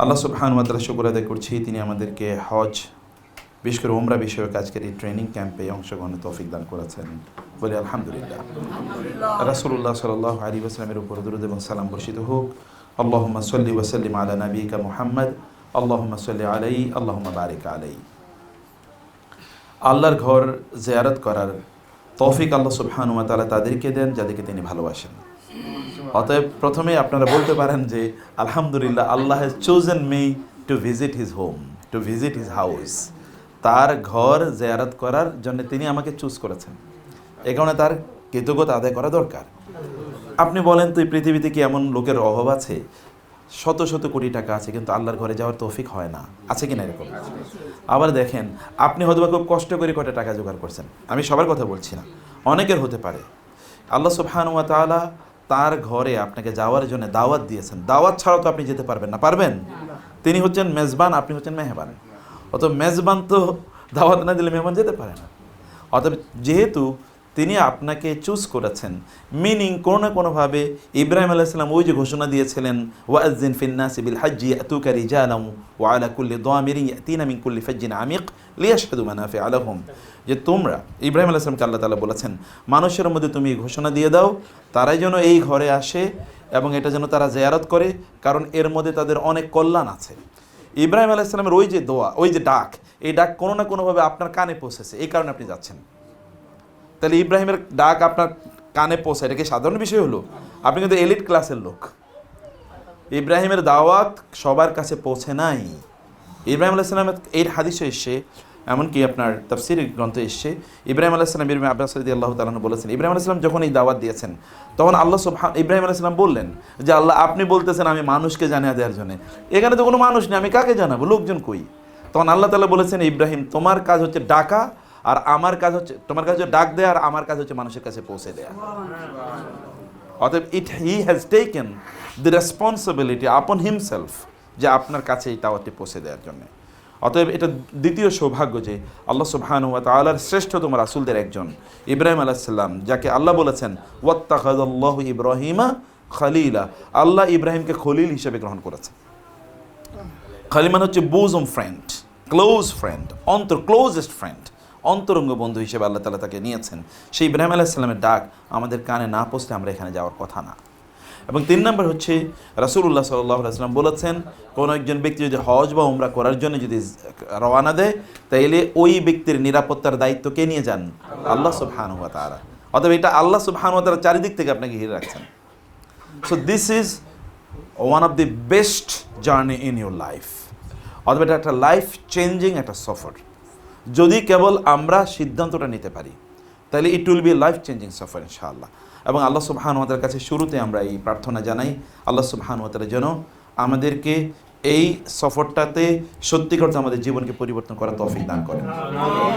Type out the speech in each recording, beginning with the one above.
আল্লাহ সুবহানাহু ওয়া তাআলা শুকর আদায় করছি, তিনি আমাদেরকে হজ বিশেষ করে উমরা বিষয়ক আজকের এই ট্রেনিং ক্যাম্পে অংশগ্রহণের তৌফিক দান করেছেন। বলি আলহামদুলিল্লাহ। রাসূলুল্লাহ সাল্লাল্লাহু আলাইহি ওয়াসাল্লামের উপর দরুদ এবং সালাম বর্ষিত হোক। আল্লাহুম্মা সাল্লি ওয়া সাল্লিম আলা নাবিয়িকা মুহাম্মদ, আল্লাহুম্মা সাল্লি আলাইহি, আল্লাহুম্মা বারিক আলাইহি। আল্লাহর ঘর জিয়ারত করার তৌফিক আল্লাহ সুবহানাহু ওয়া তাআলা তাদেরকে দেন যাদেরকে তিনি ভালোবাসেন। অতএব প্রথমে আপনারা বলতে পারেন যে আলহামদুলিল্লাহ, আল্লাহ has chosen me to visit his home, to visit his house. তার ঘর জিয়ারত করার জন্য তিনি আমাকে চুজ করেছেন, এ কারণে তার কৃতজ্ঞতা আদায় করা দরকার। আপনি বলেন তো এই পৃথিবীতে কি এমন লোকের অভাব আছে? শত শত কোটি টাকা আছে কিন্তু আল্লাহর ঘরে যাওয়ার তৌফিক হয় না, আছে কিনা এরকম? আবার দেখেন, আপনি হয়তো খুব কষ্ট করে কয়টা টাকা জোগাড় করছেন, আমি সবার কথা বলছি না, অনেকের হতে পারে। আল্লাহ সুবহানাহু ওয়া তাআলা তার ঘরে আপনাকে যাওয়ার জন্য দাওয়াত দিয়েছেন। দাওয়াত ছাড়াও তো আপনি যেতে পারবেন না, পারবেন? তিনি হচ্ছেন মেজবান, আপনি হচ্ছেন মেহমান। অতএব মেজবান তো দাওয়াত না দিলে মেহমান যেতে পারে না। অতএব যেহেতু তিনি আপনাকে চুজ করেছেন, মিনিং কোনো না কোনোভাবে ইব্রাহিম আলাইহিস সালাম ওই যে ঘোষণা দিয়েছিলেন, ওয়াজ্জিন ফিন-নাসি বিল-হাজ্জি ইয়াতুকা রিজালান ওয়া আলা কুল্লি দামিরিন ইয়াতিনা মিন কুল্লি ফাজ্জিন আমিক লিয়াশহাদু মানাফিআ লাহুম, যে তোমরা ইব্রাহিম আলাইহিস সালামকে আল্লাহ তাআলা বলেছেন মানুষের মধ্যে তুমি ঘোষণা দিয়ে দাও তারাই যেন এই ঘরে আসে এবং এটা যেন তারা জিয়ারত করে, কারণ এর মধ্যে তাদের অনেক কল্যাণ আছে। ইব্রাহিম আলাইহিস সালামের ওই যে দোয়া, ওই যে ডাক, এই ডাক কোনো না কোনোভাবে আপনার কানে পৌঁছেছে, এই কারণে আপনি যাচ্ছেন। তাহলে ইব্রাহিমের ডাক আপনার কানে পৌঁছায়, এটা কি সাধারণ বিষয় হলো? আপনি কিন্তু এলিট ক্লাসের লোক। ইব্রাহিমের দাওয়াত সবার কাছে পৌঁছে নাই। ইব্রাহিম আলাইহিস সালামের এই হাদিসে এসে, এমনকি আপনার তাফসীর গ্রন্থে এসে, ইব্রাহিম আলাইহিস সালাম ইবনে আব্বাস রাদিয়াল্লাহু তাআলা আনহু বলেছেন, ইব্রাহিম আলাইহিস সালাম যখন এই দাওয়াত দিয়েছেন তখন আল্লাহ ইব্রাহিম আলাইহিস সালাম বললেন যে আল্লাহ, আপনি বলতেছেন আমি মানুষকে জানিয়ে দেওয়ার জন্য, এখানে তো কোনো মানুষ নেই, আমি কাকে জানাবো, লোকজন কই? তখন আল্লাহ তাআলা বলেছেন, ইব্রাহিম তোমার কাজ হচ্ছে ডাকা, আর আমার কাজ হচ্ছে, তোমার কাজ হচ্ছে ডাক দেয়া, আর আমার কাজ হচ্ছে মানুষের কাছে পৌঁছে দেয়া। অতএব he has taken the responsibility আপন হিমসেলফ যে আপনার কাছে এই দাওয়াতটি পৌঁছে দেওয়ার জন্য। অতএব এটা দ্বিতীয় সৌভাগ্য যে আল্লাহ সুবহানাহু ওয়া তাআলার শ্রেষ্ঠতম রাসূলদের একজন ইব্রাহিম আলাইহিস সালাম, যাকে আল্লাহ বলেছেন ওয়াত্তাখাযাল্লাহু ইব্রাহিমা খলিলা, আল্লাহ ইব্রাহিমকে খলিল হিসেবে গ্রহণ করেছেন। খলিল মানে হচ্ছে bosom friend, close friend, closest friend, অন্তরঙ্গ বন্ধু হিসেবে আল্লাহ তাআলা তাকে নিয়েছেন। সেই ইব্রাহিম আলাইহিস সালামের ডাক আমাদের কানে না পৌঁছলে আমরা এখানে যাওয়ার কথা না। এবং 3 নম্বর হচ্ছে রাসূলুল্লাহ সাল্লাল্লাহু আলাইহি ওয়াসাল্লাম বলেছেন, কোনো একজন ব্যক্তি যদি হজ বা উমরা করার জন্য যদি রওনা দেয়, তাইলে ওই ব্যক্তির নিরাপত্তার দায়িত্ব কে নিয়ে যান? আল্লাহ সুবহানাহু ওয়া তাআলা। অতএব এটা আল্লাহ সুবহানাহু ওয়া তাআলা চারিদিক থেকে আপনাকে ঘিরে রাখছেন। So this is one of the best journey in your life. অতএব এটা একটা লাইফ চেঞ্জিং একটা সফর। যদি কেবল আমরা সিদ্ধান্তটা নিতে পারি তাহলে it will be life changing সফর ইনশাআল্লাহ। এবং আল্লাহ সুবহানাহু ওয়া তাআলার কাছে শুরুতে আমরা এই প্রার্থনা জানাই, আল্লাহ সুবহানাহু ওয়া তাআলা যেন আমাদেরকে এই সফরটাতে সত্যিকার আমাদের জীবনকে পরিবর্তন করার তৌফিক দান করেন।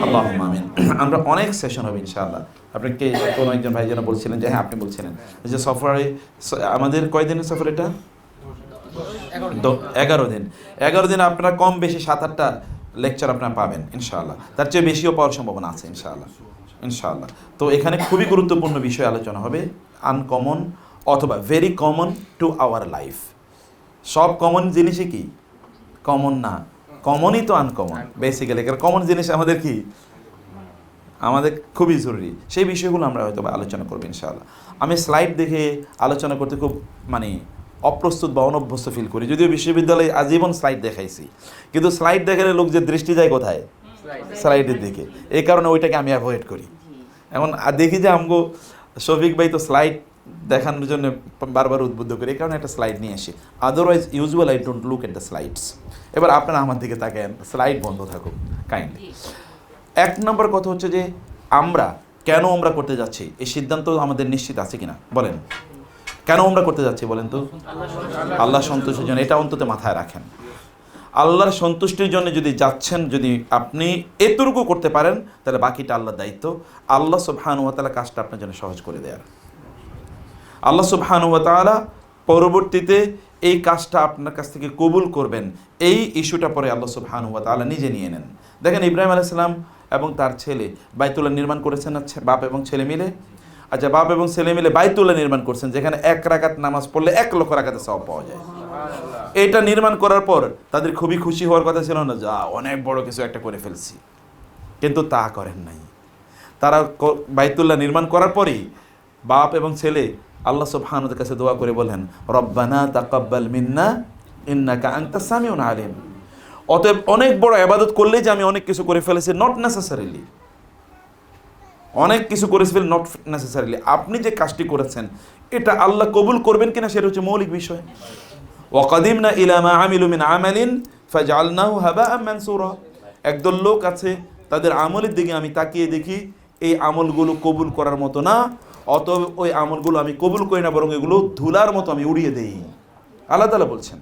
আল্লাহুম্মা আমিন। আমরা অনেক সেশন হবে ইনশাআল্লাহ। আপনাকে কোনো একজন ভাই যেন বলছিলেন যে, হ্যাঁ আপনি বলছিলেন যে সফরে আমাদের কয়দিনের সফর এটা? 11 দিন। 11 দিন আপনারা কম বেশি 7-8টা লেকচার আপনারা পাবেন ইনশাআল্লাহ, তার চেয়ে বেশিও পাওয়ার সম্ভাবনা আছে ইনশাআল্লাহ। ইনশাআল্লাহ তো এখানে খুবই গুরুত্বপূর্ণ বিষয় আলোচনা হবে, আনকমন অথবা very common to our life. সব কমন জিনিসই কি কমন না, কমনই তো আনকমন বেসিক্যালি। কমন জিনিস আমাদের কি, আমাদের খুবই জরুরি, সেই বিষয়গুলো আমরা হয়তো আলোচনা করবো ইনশাআল্লাহ। আমি স্লাইড দেখে আলোচনা করতে খুব অপ্রস্তুত বা অনভ্যস্ত ফিল করি, যদিও বিশ্ববিদ্যালয়ে আজীবন স্লাইড দেখাইছি, কিন্তু স্লাইড দেখালে লোক যে দৃষ্টি যায় কোথায়? স্লাইডের দিকে। এই কারণে ওইটাকে আমি অ্যাভয়েড করি। এখন দেখি যে আমগো শফিক ভাই তো স্লাইড দেখানোর জন্য বারবার উদ্বুদ্ধ করি, এই কারণে একটা স্লাইড নিয়ে আসি। Otherwise usual I don't look at the slides. এবার আপনারা আমার দিকে তাকান, স্লাইড বন্ধ থাকুক কাইন্ডলি। 1 নম্বর কথা হচ্ছে যে আমরা কেন আমরা করতে যাচ্ছি, এই সিদ্ধান্ত আমাদের নিশ্চিত আছে কিনা বলেন? কেন আমরা করতে যাচ্ছি বলেন তো? আল্লাহ সন্তুষ্টির জন্য, এটা অন্তত মাথায় রাখেন। আল্লাহর সন্তুষ্টির জন্য যদি যাচ্ছেন, যদি আপনি এতটুকু করতে পারেন তাহলে বাকিটা আল্লাহর দায়িত্ব। আল্লাহ সুবহানাহু ওয়া তাআলা কাজটা আপনার জন্য সহজ করে দেয়ার। আল্লাহ সুবহানাহু ওয়া তাআলা পরবর্তীতে এই কাজটা আপনার কাছ থেকে কবুল করবেন, এই ইস্যুটা পরে আল্লাহ সুবহানাহু ওয়া তাআলা নিজে নিয়ে নেন। দেখেন ইব্রাহিম আলাইহিস সালাম এবং তার ছেলে বাইতুল্লাহ নির্মাণ করেছেন, বাপ এবং ছেলে মিলে। আচ্ছা, বাপ এবং ছেলে মিলে বাইতুল্লাহ নির্মাণ করছেন, যেখানে 1 রাকাত নামাজ পড়লে 1 লক্ষ রাকাতের সওয়াব পাওয়া যায়। এটা নির্মাণ করার পর তাদের খুবই খুশি হওয়ার কথা ছিল না, যা অনেক বড় কিছু একটা করে ফেলছি, কিন্তু তা করেন নাই। তারা বাইতুল্লাহ নির্মাণ করার পরেই বাপ এবং ছেলে আল্লাহ সুবহানাহু ওয়া তাআলার কাছে দোয়া করে বলেন, রব্বানা তাকাব্বাল মিন্না ইন্নাকা আনতাস সামিউল আলিম। অতএব অনেক বড় ইবাদত করলেই যে আমি অনেক কিছু করে ফেলেছি, নট নেসেসারিলি। অনেক কিছু করে ফেলে নট নেসেসারিলি। আপনি যে কাজটি করেছেন এটা আল্লাহ কবুল করবেন কিনা সেটা হচ্ছে মৌলিক বিষয়। ওয়াকাদিমনা ইলা মা আমিলু মিন আমালিন ফাজআলনাহু হাবাআন মানসুরা। একদল লোক আছে, তাদের আমলের দিকে আমি তাকিয়ে দেখি এই আমলগুলো কবুল করার মতো না, অতএব ওই আমলগুলো আমি কবুল করি না, বরং এগুলো ধুলার মতো আমি উড়িয়ে দেই। আল্লাহ তাআলা বলছেন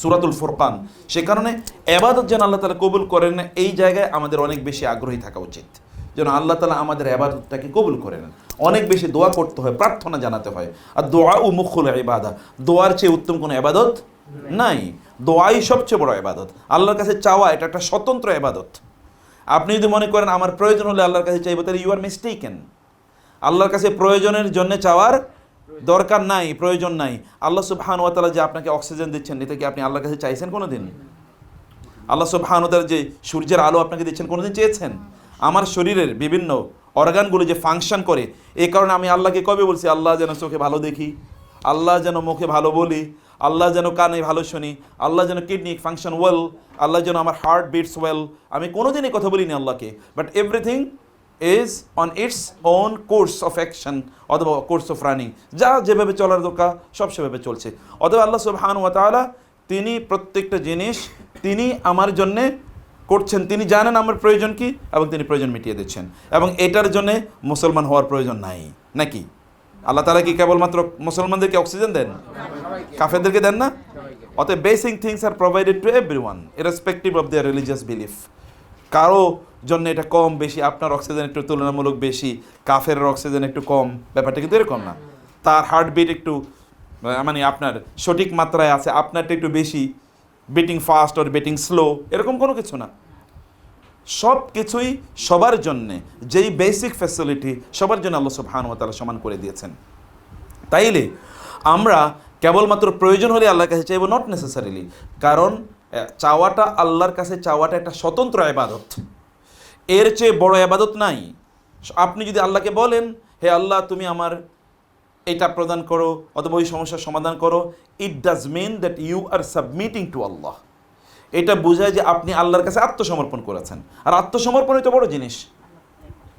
সূরাতুল ফুরকান। সে কারণে ইবাদত যেন আল্লাহ তাআলা কবুল করেন না, এই জায়গায় আমাদের অনেক বেশি আগ্রহী থাকা উচিত, যেন আল্লাহ তাআলা আমাদের ইবাদতটাকে কবুল করে নেন। অনেক বেশি দোয়া করতে হয়, প্রার্থনা জানাতে হয়। আর দোয়া ও মুখুল ইবাদা, দোয়ার চেয়ে উত্তম কোনো ইবাদত নাই। দোয়াই সবচেয়ে বড় ইবাদত। আল্লাহর কাছে চাওয়া এটা একটা স্বতন্ত্র ইবাদত। আপনি যদি মনে করেন আমার প্রয়োজন হলে আল্লাহর কাছে চাইবো, তাহলে ইউ আর মিস্টেকেন। আল্লাহর কাছে প্রয়োজনের জন্য চাওয়ার দরকার নাই, প্রয়োজন নাই। আল্লাহ সুবহানাহু ওয়া তাআলা যে আপনাকে অক্সিজেন দিচ্ছেন, এটা কি আপনি আল্লাহর কাছে চাইছেন কোনোদিন? আল্লাহ সুবহানাহু ওয়া তাআলা যে সূর্যের আলো আপনাকে দিচ্ছেন, কোনোদিন চেয়েছেন? আমার শরীরের বিভিন্ন অর্গানগুলো যে ফাংশন করে, এই কারণে আমি আল্লাহকে কবে বলছি আল্লাহ যেন চোখে ভালো দেখি, আল্লাহ যেন মুখে ভালো বলি, আল্লাহ যেন কানে ভালো শুনি, আল্লাহ যেন কিডনি ফাংশন ওয়েল, আল্লাহ যেন আমার হার্ট বিটস ওয়েল। আমি কোনোদিনই কথা বলিনি আল্লাহকে, but everything is on its own course of action অথবা কোর্স অফ রানিং। যা যেভাবে চলার দরকার সব সেভাবে চলছে। অথবা আল্লাহ সুবহানাহু ওয়া তাআলা তিনি প্রত্যেকটা জিনিস তিনি আমার জন্যে করছেন, তিনি জানেন আমার প্রয়োজন কি এবং তিনি প্রয়োজন মিটিয়ে দিচ্ছেন, এবং এটার জন্যে মুসলমান হওয়ার প্রয়োজন নাই। নাকি আল্লাহ তাআলা কি কেবলমাত্র মুসলমানদেরকে অক্সিজেন দেন, কাফেরদেরকে দেন না? অতএব basic things are provided to everyone irrespective of their religious belief. কারো জন্য এটা কম বেশি, আপনার অক্সিজেন একটু তুলনামূলক বেশি, কাফের অক্সিজেন একটু কম, ব্যাপারটা কিন্তু এরকম না। তার হার্টবিট একটু মানে আপনার সঠিক মাত্রায় আছে, আপনারটা একটু বেশি, beating fast or beating slow, এরকম কোনো কিছু না। সব কিছুই সবার জন্যে, যেই বেসিক ফ্যাসিলিটি সবার জন্য আল্লাহ সুবহানাহু ওয়া তাআলা সমান করে দিয়েছেন। তাইলে আমরা কেবলমাত্র প্রয়োজন হলে আল্লাহর কাছে চাইবো, নট নেসেসারিলি। কারণ চাওয়াটা, আল্লাহর কাছে চাওয়াটা একটা স্বতন্ত্র ইবাদত, এর চেয়ে বড় ইবাদত নাই। আপনি যদি আল্লাহকে বলেন, হে আল্লাহ তুমি আমার এটা প্রদান করো অথবা ওই সমস্যার সমাধান করো, it does mean that you are submitting to আল্লাহ। এটা বোঝায় যে আপনি আল্লাহর কাছে আত্মসমর্পণ করেছেন। আর আত্মসমর্পণই তো বড় জিনিস,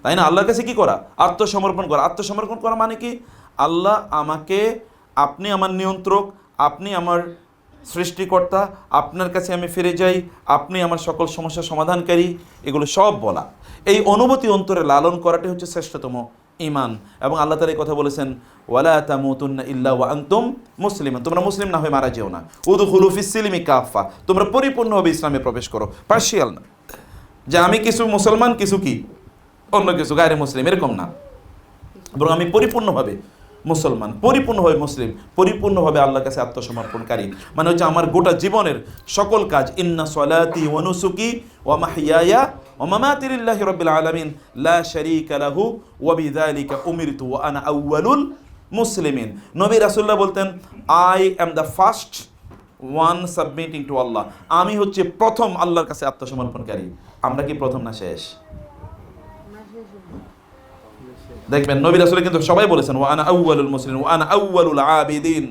তাই না? আল্লাহর কাছে কি করা? আত্মসমর্পণ করা। আত্মসমর্পণ করা মানে কি? আল্লাহ আমাকে, আপনি আমার নিয়ন্ত্রক, আপনি আমার সৃষ্টিকর্তা, আপনার কাছে আমি ফিরে যাই, আপনি আমার সকল সমস্যার সমাধানকারী, এগুলো সব বলা। এই অনুভূতি অন্তরে লালন করাটাই হচ্ছে শ্রেষ্ঠতম ঈমান। এবং আল্লাহ তাআলা এই কথা বলেছেন, ওয়ালা তামুতুন্না ইল্লা ওয়া আনতুম মুসলিমুন, তোমরা মুসলিম না হয়ে মারা যেও না। উদখুলু ফিস সিলমি কাফা, তোমরা পরিপূর্ণভাবে ইসলামে প্রবেশ করো, পার্শিয়াল না, যে আমি কিছু মুসলমান কিছু কি অন্য কিছু গায়রে মুসলিম, এরকম না, বরং আমি পরিপূর্ণভাবে মুসলমান, পরিপূর্ণভাবে মুসলিম, পরিপূর্ণভাবে আল্লাহর কাছে আত্মসমর্পণকারী। মানে হচ্ছে আমার গোটা জীবনের সকল কাজ, ইন্না সলাতি ওয়া নুসুকি ওয়া মাহইয়ায়া ওয়া মামাতি লিল্লাহি রাব্বিল আলামিন লা শারীকা লাহু ওয়া বিযালিকা উমিরতু ওয়া আনা আউয়ালুল মুসলিমিন। নবী রাসূলুল্লাহ বলতেন, I am the first one submitting to আল্লাহ, আমি হচ্ছে প্রথম আল্লাহর কাছে আত্মসমর্পণকারী। আমরা কি প্রথম না শেষ? দেখবেন নবী রাসূল কিন্তু সবাই বলেছেন, ওয়া আনা আউয়ালুল মুসলিমিন ওয়া আনা আউয়ালুল আবিদিন।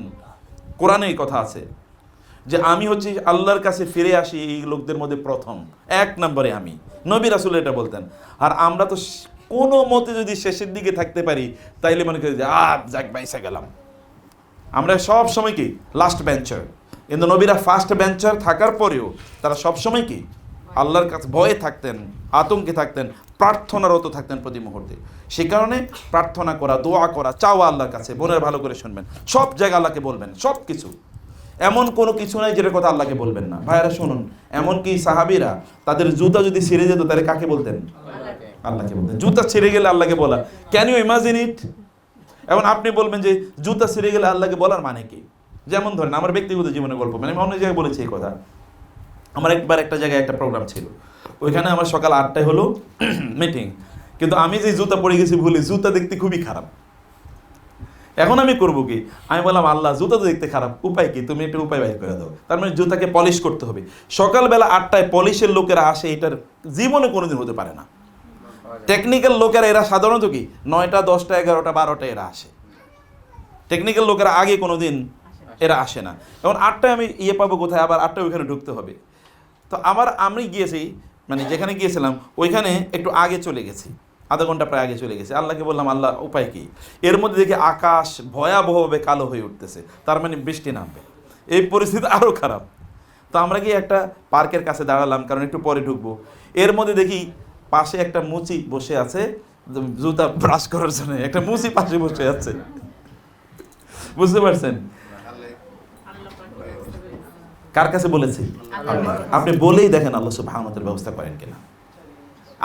কোরআনে এই কথা আছে যে আমি হচ্ছে আল্লাহর কাছে ফিরে আসি এই লোকদের মধ্যে প্রথম, এক নম্বরে আমি। নবী রাসূল এটা বলতেন। আর আমরা তো কোনো মতে যদি শেষের দিকে থাকতে পারি তাইলে মনে করি যে যাক বাইসা গেলাম। আমরা সব সময় কি লাস্ট বেঞ্চার, কিন্তু নবীরা ফার্স্ট বেঞ্চার থাকার পরেও তারা সব সময় কি আল্লাহর কাছে ভয়ে থাকতেন, আতঙ্কে থাকতেন, প্রার্থনারত থাকতেন প্রতি মুহূর্তে। সে কারণে প্রার্থনা করা, দোয়া করা, চাওয়া আল্লাহর কাছে, বোনের ভালো করে শুনবেন, সব জায়গায় আল্লাহকে বলবেন, সব কিছু। এমন কোনো কিছু নাই যেটার কথা আল্লাহকে বলবেন না। ভাইয়েরা শুনুন, এমনকি সাহাবীরা তাদের জুতা যদি ছিঁড়ে যেত তাহলে কাকে বলতেন? আল্লাহকে বলতেন। জুতা ছিঁড়ে গেলে আল্লাহকে বলা, ক্যান ইউ ইমাজিন ইট? এখন আপনি বলবেন যে জুতা ছিঁড়ে গেলে আল্লাহকে বলার মানে কি? যেমন ধরেন আমার ব্যক্তিগত জীবনের গল্প, মানে আমি অন্য জায়গায় বলেছি এই কথা। আমার একবার একটা জায়গায় একটা প্রোগ্রাম ছিল, ওইখানে আমার সকাল 8টায় হলো মিটিং, কিন্তু আমি যে জুতা পরে গেছি ভুলে, জুতা দেখতে খুবই খারাপ। এখন আমি করবো কি? আমি বললাম আল্লাহ জুতা তো দেখতে খারাপ, উপায় কি? তুমি একটা উপায় বাইর করে দাও। তার মানে জুতাকে পলিশ করতে হবে। সকালবেলা 8টায় পলিশের লোকেরা আসে, এটার জীবনে কোনোদিন হতে পারে না। টেকনিক্যাল লোকেরা এরা সাধারণত কি 9টা 10টা 11টা 12টা এরা আসে। টেকনিক্যাল লোকেরা আগে কোনোদিন এরা আসে না। এখন 8টায় আমি পাবো কোথায়? আবার 8টায় ওইখানে ঢুকতে হবে। তো আমি গিয়েছি, মানে যেখানে গিয়েছিলাম ওইখানে একটু আগে চলে গেছি, আধা ঘন্টা প্রায় আগে চলে গেছি। আল্লাহকে বললাম আল্লাহ উপায় কি? এর মধ্যে দেখি আকাশ ভয়াবহভাবে কালো হয়ে উঠতেছে, তার মানে বৃষ্টি নামবে। এই পরিস্থিতি আরও খারাপ। তো আমরা গিয়ে একটা পার্কের কাছে দাঁড়ালাম, কারণ একটু পরে ঢুকবো। এর মধ্যে দেখি পাশে একটা মুচি বসে আছে, জুতা ব্রাশ করার জন্য একটা মুচি পাশে বসে আছে। বুঝতে পারছেন? কার কাছে বলেছি? আপনি বলেই দেখেন আল্লাহ সুবহানাহু ওয়া তাআলা ব্যবস্থা করেন কিনা।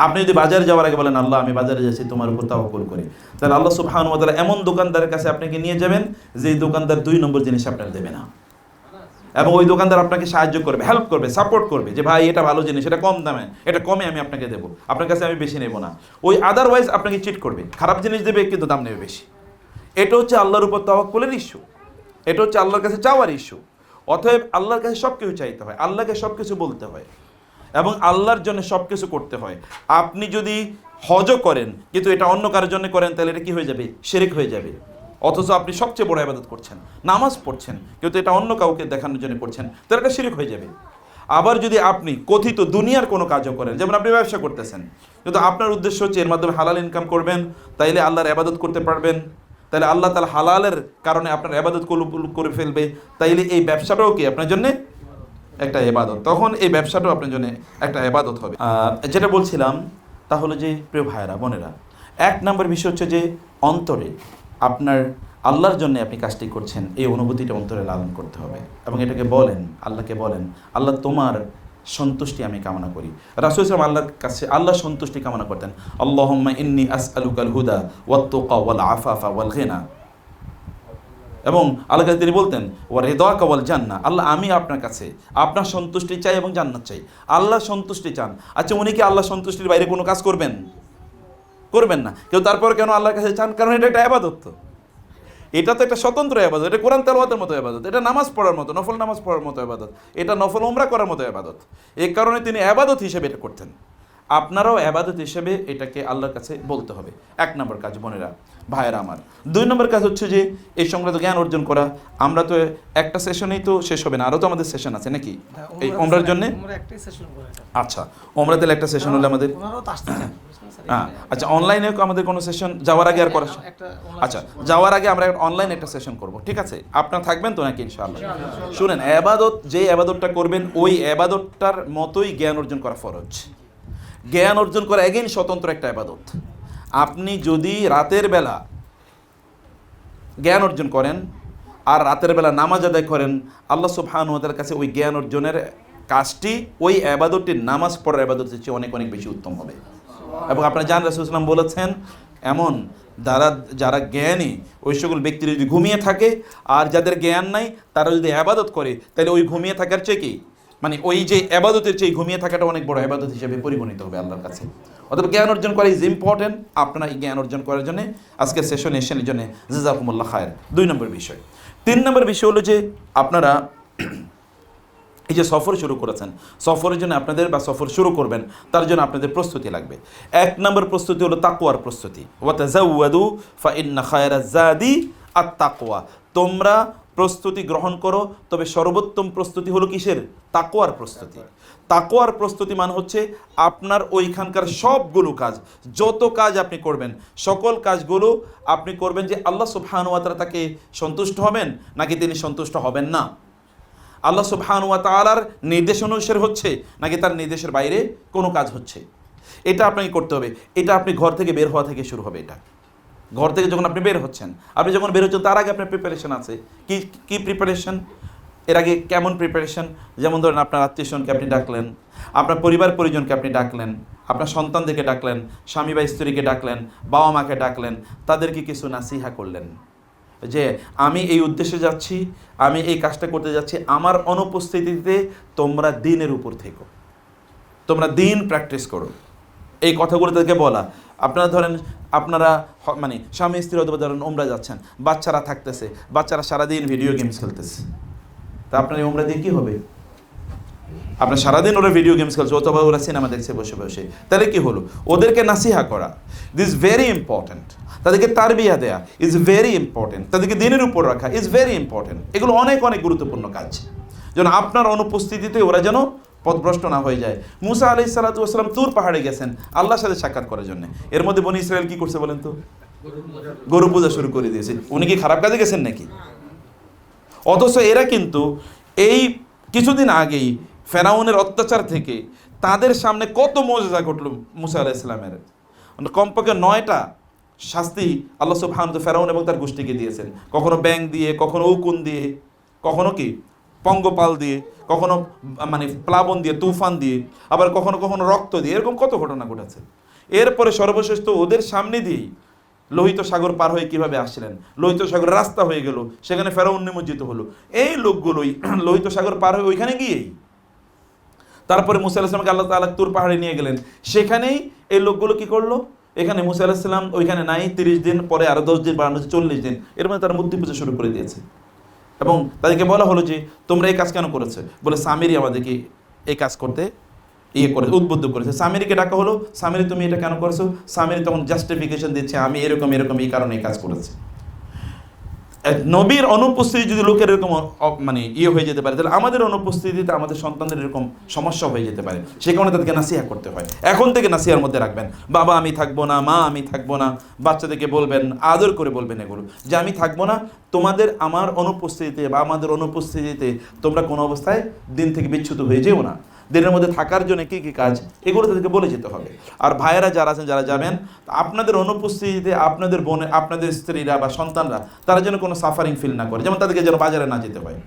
আপনি যদি বাজারে যাওয়ার আগে বলেন আল্লাহ আমি বাজারে যাচ্ছি তোমার উপর তাওয়াক্কুল করি, তাহলে আল্লাহ সুবহানাহু ওয়া তাআলা এমন দোকানদারের কাছে আপনাকে নিয়ে যাবেন যে দোকানদার 2 নম্বর জিনিস আপনার দেবে না, এবং ওই দোকানদার আপনাকে সাহায্য করবে, হেল্প করবে, সাপোর্ট করবে যে ভাই এটা ভালো জিনিস, এটা কম দামে, এটা কমে আমি আপনাকে দেবো, আপনার কাছে আমি বেশি নেব না। ওই আদারওয়াইজ আপনাকে চিট করবে, খারাপ জিনিস দেবে কিন্তু দাম নেবে বেশি। এটা হচ্ছে আল্লাহর উপর তাওয়াক্কুলের ইস্যু, এটা হচ্ছে আল্লাহর কাছে চাওয়ার ইস্যু। অতএব আল্লাহর কাছে সব কিছু চাইতে হয়, আল্লাহকে সব কিছু বলতে হয়, এবং আল্লাহর জন্য সব কিছু করতে হয়। আপনি যদি হজও করেন কিন্তু এটা অন্য কারোর জন্য করেন, তাহলে এটা কি হয়ে যাবে? শিরক হয়ে যাবে। অথচ আপনি সবচেয়ে বড় ইবাদত করছেন, নামাজ পড়ছেন, কিন্তু এটা অন্য কাউকে দেখানোর জন্য করছেন, তাহলে এটা শিরক হয়ে যাবে। আবার যদি আপনি কথিত দুনিয়ার কোনো কাজও করেন, যেমন আপনি ব্যবসা করতেছেন, কিন্তু আপনার উদ্দেশ্য হচ্ছে এর মাধ্যমে হালাল ইনকাম করবেন, তাইলে আল্লাহর ইবাদত করতে পারবেন, তাহলে আল্লাহ তাআলা হালালের কারণে আপনার ইবাদত কবুল করে ফেলবে, তাইলে এই ব্যবসাটাও কি আপনার জন্য একটা ইবাদত, তখন এই ব্যবসাটাও আপনার জন্য একটা ইবাদত হবে। যেটা বলছিলাম তা হলো যে প্রিয় ভাইয়েরা বোনেরা, 1 নম্বর বিষয় হচ্ছে যে অন্তরে আপনার আল্লাহর জন্য আপনি কাজটি করছেন, এই অনুভূতিটা অন্তরে লালন করতে হবে, এবং এটাকে বলেন, আল্লাহকে বলেন আল্লাহ তোমার সন্তুষ্টি আমি কামনা করি। রাসূল সাল্লাল্লাহু আলাইহি ওয়াসাল্লাম আল্লাহর কাছে আল্লাহ সন্তুষ্টি কামনা করতেন, আল্লাহুম্মা ইন্নী আসআলুকাল হুদা ওয়াত তুকা ওয়াল আফাফা ওয়াল গিনা, এবং আল্লাহর কাছে তিনি বলতেন ওয়া রিদাকা ওয়াল জান্নাহ, আল্লাহ আমি আপনার কাছে আপনার সন্তুষ্টি চাই এবং জান্নাত চাই। আল্লাহ সন্তুষ্টি চান। আচ্ছা উনি কি আল্লাহ সন্তুষ্টির বাইরে কোনো কাজ করবেন? করবেন না। কেউ তারপর কেন আল্লাহর কাছে চান? কারণ এটা একটা ইবাদত। তো এটা তো একটা স্বতন্ত্র ইবাদত, এটা কোরআন তেলাওয়াতের মতো ইবাদত, এটা নামাজ পড়ার মতো, নফল নামাজ পড়ার মতো ইবাদত, এটা নফল উমরা করার মতো ইবাদত। এই কারণে তিনি ইবাদত হিসেবে এটা করতেন। আপনারাও ইবাদত হিসেবে এটাকে আল্লাহর কাছে বলতে হবে। 1 নম্বর কাজ বোনেরা ভাইয়েরা আমার। 2 নম্বর কাজ হচ্ছে যে এই সংক্রান্ত জ্ঞান অর্জন করা। আমরা তো একটা সেশনেই তো শেষ হবে না, আরও তো আমাদের সেশন আছে নাকি এই ওমরার জন্য? আচ্ছা ওমরা তাহলে একটা সেশন হলে আমাদের, হ্যাঁ আচ্ছা অনলাইনে আমাদের কোনো সেশন যাওয়ার আগে আর করা, আচ্ছা যাওয়ার আগে আমরা অনলাইন একটা সেশন করব, ঠিক আছে? আপনারা থাকবেন তো নাকি? ইনশাআল্লাহ। শুনেন, ইবাদত যে ইবাদতটা করবেন ওই ইবাদতটার মতোই জ্ঞান অর্জন করা ফরজ। জ্ঞান অর্জন করা এগেইন স্বতন্ত্র একটা ইবাদত। আপনি যদি রাতের বেলা জ্ঞান অর্জন করেন আর রাতের বেলা নামাজ আদায় করেন, আল্লাহ সুবহানাহু ওয়া তাআলার কাছে ওই জ্ঞান অর্জনের কাজটি ওই ইবাদতটি নামাজ পড়ার ইবাদতের চেয়ে অনেক অনেক বেশি উত্তম হবে। এবং আপনারা জানেন রাসূল সাল্লাল্লাহু আলাইহি ওয়াসাল্লাম বলেছেন, এমন যারা জ্ঞানী ওই সকল ব্যক্তিরা যদি ঘুমিয়ে থাকে আর যাদের জ্ঞান নাই তারা যদি ইবাদত করে, তাহলে ওই ঘুমিয়ে থাকার চেয়ে কি, মানে ওই যে ইবাদতের চেয়ে ঘুমিয়ে থাকাটা অনেক বড় ইবাদত হিসেবে পরিগণিত হবে আল্লাহর কাছে। অতএব জ্ঞান অর্জন করা ইজ ইম্পর্টেন্ট। আপনারা এই জ্ঞান অর্জন করার জন্য আজকের সেশনের জন্য জাযাকুমুল্লাহ খায়র। 2 নম্বর বিষয়। 3 নম্বর বিষয় হলো যে আপনারা এই যে সফর শুরু করেছেন, সফরের জন্য আপনাদের বা সফর শুরু করবেন তার জন্য আপনাদের প্রস্তুতি লাগবে। 1 নম্বর প্রস্তুতি হলো তাকওয়ার প্রস্তুতি। ওয়া তাযাওয়াদু ফা ইন্না খায়রাজ যাদি আত তাকওয়া। তোমরা প্রস্তুতি গ্রহণ করো, তবে সর্বোত্তম প্রস্তুতি হলো কিসের? তাকওয়ার প্রস্তুতি। তাকওয়ার প্রস্তুতি মানে হচ্ছে আপনার ওইখানকার সবগুলো কাজ, যত কাজ আপনি করবেন সকল কাজগুলো আপনি করবেন যে আল্লাহ সুবহানাহু ওয়া তাআলা তাকে সন্তুষ্ট হবেন নাকি তিনি সন্তুষ্ট হবেন না, আল্লাহ সুবহানাহু ওয়া তাআলার নির্দেশ অনুসারে হচ্ছে নাকি তার নির্দেশের বাইরে কোনো কাজ হচ্ছে, এটা আপনাকে করতে হবে। এটা আপনি ঘর থেকে বের হওয়া থেকে শুরু হবে। এটা ঘর থেকে যখন আপনি বের হচ্ছেন, আপনি যখন বের হচ্ছেন তার আগে আপনার প্রিপারেশন আছে। কি প্রিপারেশন? এর আগে কেমন প্রিপারেশন? যেমন ধরেন আপনার আত্মীয়স্বজনকে আপনি ডাকলেন, আপনার পরিবার পরিজনকে আপনি ডাকলেন, আপনার সন্তানদেরকে ডাকলেন, স্বামী বা স্ত্রীকে ডাকলেন, বাবা মাকে ডাকলেন, তাদেরকে কিছু নাসিহা করলেন যে আমি এই উদ্দেশ্যে যাচ্ছি, আমি এই কাজটা করতে যাচ্ছি, আমার অনুপস্থিতিতে তোমরা দিনের উপর থেকো, তোমরা দিন প্র্যাকটিস করো। এই কথাগুলো তাদেরকে বলা। আপনারা ধরেন আপনারা মানে স্বামী স্ত্রী অথবা ধরেন উমরা যাচ্ছেন, বাচ্চারা থাকতেছে, বাচ্চারা সারাদিন ভিডিও গেমস খেলতেছে, তা আপনার এই উমরা দিয়ে কী হবে? আপনার সারাদিন ওরা ভিডিও গেমস খেলছে অথবা ওরা সিনেমা দেখছে বসে বসে, তাহলে কি হলো? ওদেরকে নাসিহা করা দিস ভেরি ইম্পর্ট্যান্ট, তাদেরকে তারবিয়া দেয়া ইজ ভেরি ইম্পর্টেন্ট, তাদেরকে দিনের উপর রাখা ইজ ভেরি ইম্পর্টেন্ট। এগুলো অনেক অনেক গুরুত্বপূর্ণ কাজ, যেন আপনার অনুপস্থিতিতে ওরা যেন পথভ্রষ্ট না হয়ে যায়। মুসা আলাইহিস সালাতু ওয়াস সালাম তুর পাহাড়ে গেছেন আল্লাহর সাথে সাক্ষাৎ করার জন্য, এর মধ্যে বনি ইসরায়েল কি করছে বলেন তো? গরু পূজা শুরু করে দিয়েছে। উনি কি খারাপ কাজে গেছেন নাকি? অথচ এরা কিন্তু এই কিছুদিন আগেই ফেরাউনের অত্যাচার থেকে তাদের সামনে কত মুজিজা ঘটল মুসা আলাইহিস সালামের, কমপক্ষে 9টা শাস্তি আল্লাহ সুবহানাহু ওয়া তাআলা ফেরাউন এবং তার গোষ্ঠীকে দিয়েছেন। কখনো ব্যাং দিয়ে, কখনো উকুন দিয়ে, কখনো কি পঙ্গপাল দিয়ে, কখনো মানে প্লাবন দিয়ে, তুফান দিয়ে, আবার কখনো কখনো রক্ত দিয়ে, এরকম কত ঘটনা ঘটেছে। এরপরে সর্বশেষ তো ওদের সামনে দিয়েই লোহিত সাগর পার হয়ে কিভাবে আসছিলেন, লোহিত সাগর রাস্তা হয়ে গেল, সেখানে ফেরাউন নিমজ্জিত হলো। এই লোকগুলোই লোহিত সাগর পার হয়ে ওইখানে গিয়েই তারপরে মুসা আলাইহিস সালামকে আল্লাহ তাআলা তুর পাহাড়ে নিয়ে গেলেন, সেখানেই এই লোকগুলো কি করলো? এখানে মুসা আলাইহিস সালাম ওইখানে নাই 30 দিন, পরে আরো 10 দিন বাড়ানো হচ্ছে 40 দিন, এর মধ্যে তারা মূর্তি পূজা শুরু করে দিয়েছে। এবং তাদেরকে বলা হলো যে তোমরা এই কাজ কেন করেছো? বলে সামিরি আমাদেরকে এই কাজ করতে করে উদ্বুদ্ধ করেছে। সামিরিকে ডাকা হলো, সামিরি তুমি এটা কেন করেছো? সামিরি তখন জাস্টিফিকেশন দিচ্ছে, আমি এরকম এরকম এই কারণে এই কাজ করেছি। নবীর অনুপস্থিতি যদি লোকের এরকম মানে হয়ে যেতে পারে, তাহলে আমাদের অনুপস্থিতিতে আমাদের সন্তানদের এরকম সমস্যা হয়ে যেতে পারে। সে কারণে তাদেরকে নাসিহা করতে হয়। এখন থেকে নাসিহার মধ্যে রাখবেন, বাবা আমি থাকবো না, মা আমি থাকবো না, বাচ্চাদেরকে বলবেন, আদর করে বলবেন এগুলো যে আমি থাকবো না, তোমাদের আমার অনুপস্থিতিতে বা আমাদের অনুপস্থিতিতে তোমরা কোনো অবস্থায় দিন থেকে বিচ্যুত হয়ে যেও না। দিনের মধ্যে থাকার জন্য কী কী কাজ, এগুলো তাদেরকে বলে যেতে হবে। আর ভাইয়েরা যারা আছেন, যারা যাবেন, আপনাদের অনুপস্থিতিতে আপনাদের বোনের, আপনাদের স্ত্রীরা বা সন্তানরা তারা যেন কোনো সাফারিং ফিল না করে, যেমন তাদেরকে যেন বাজারে না যেতে হয়,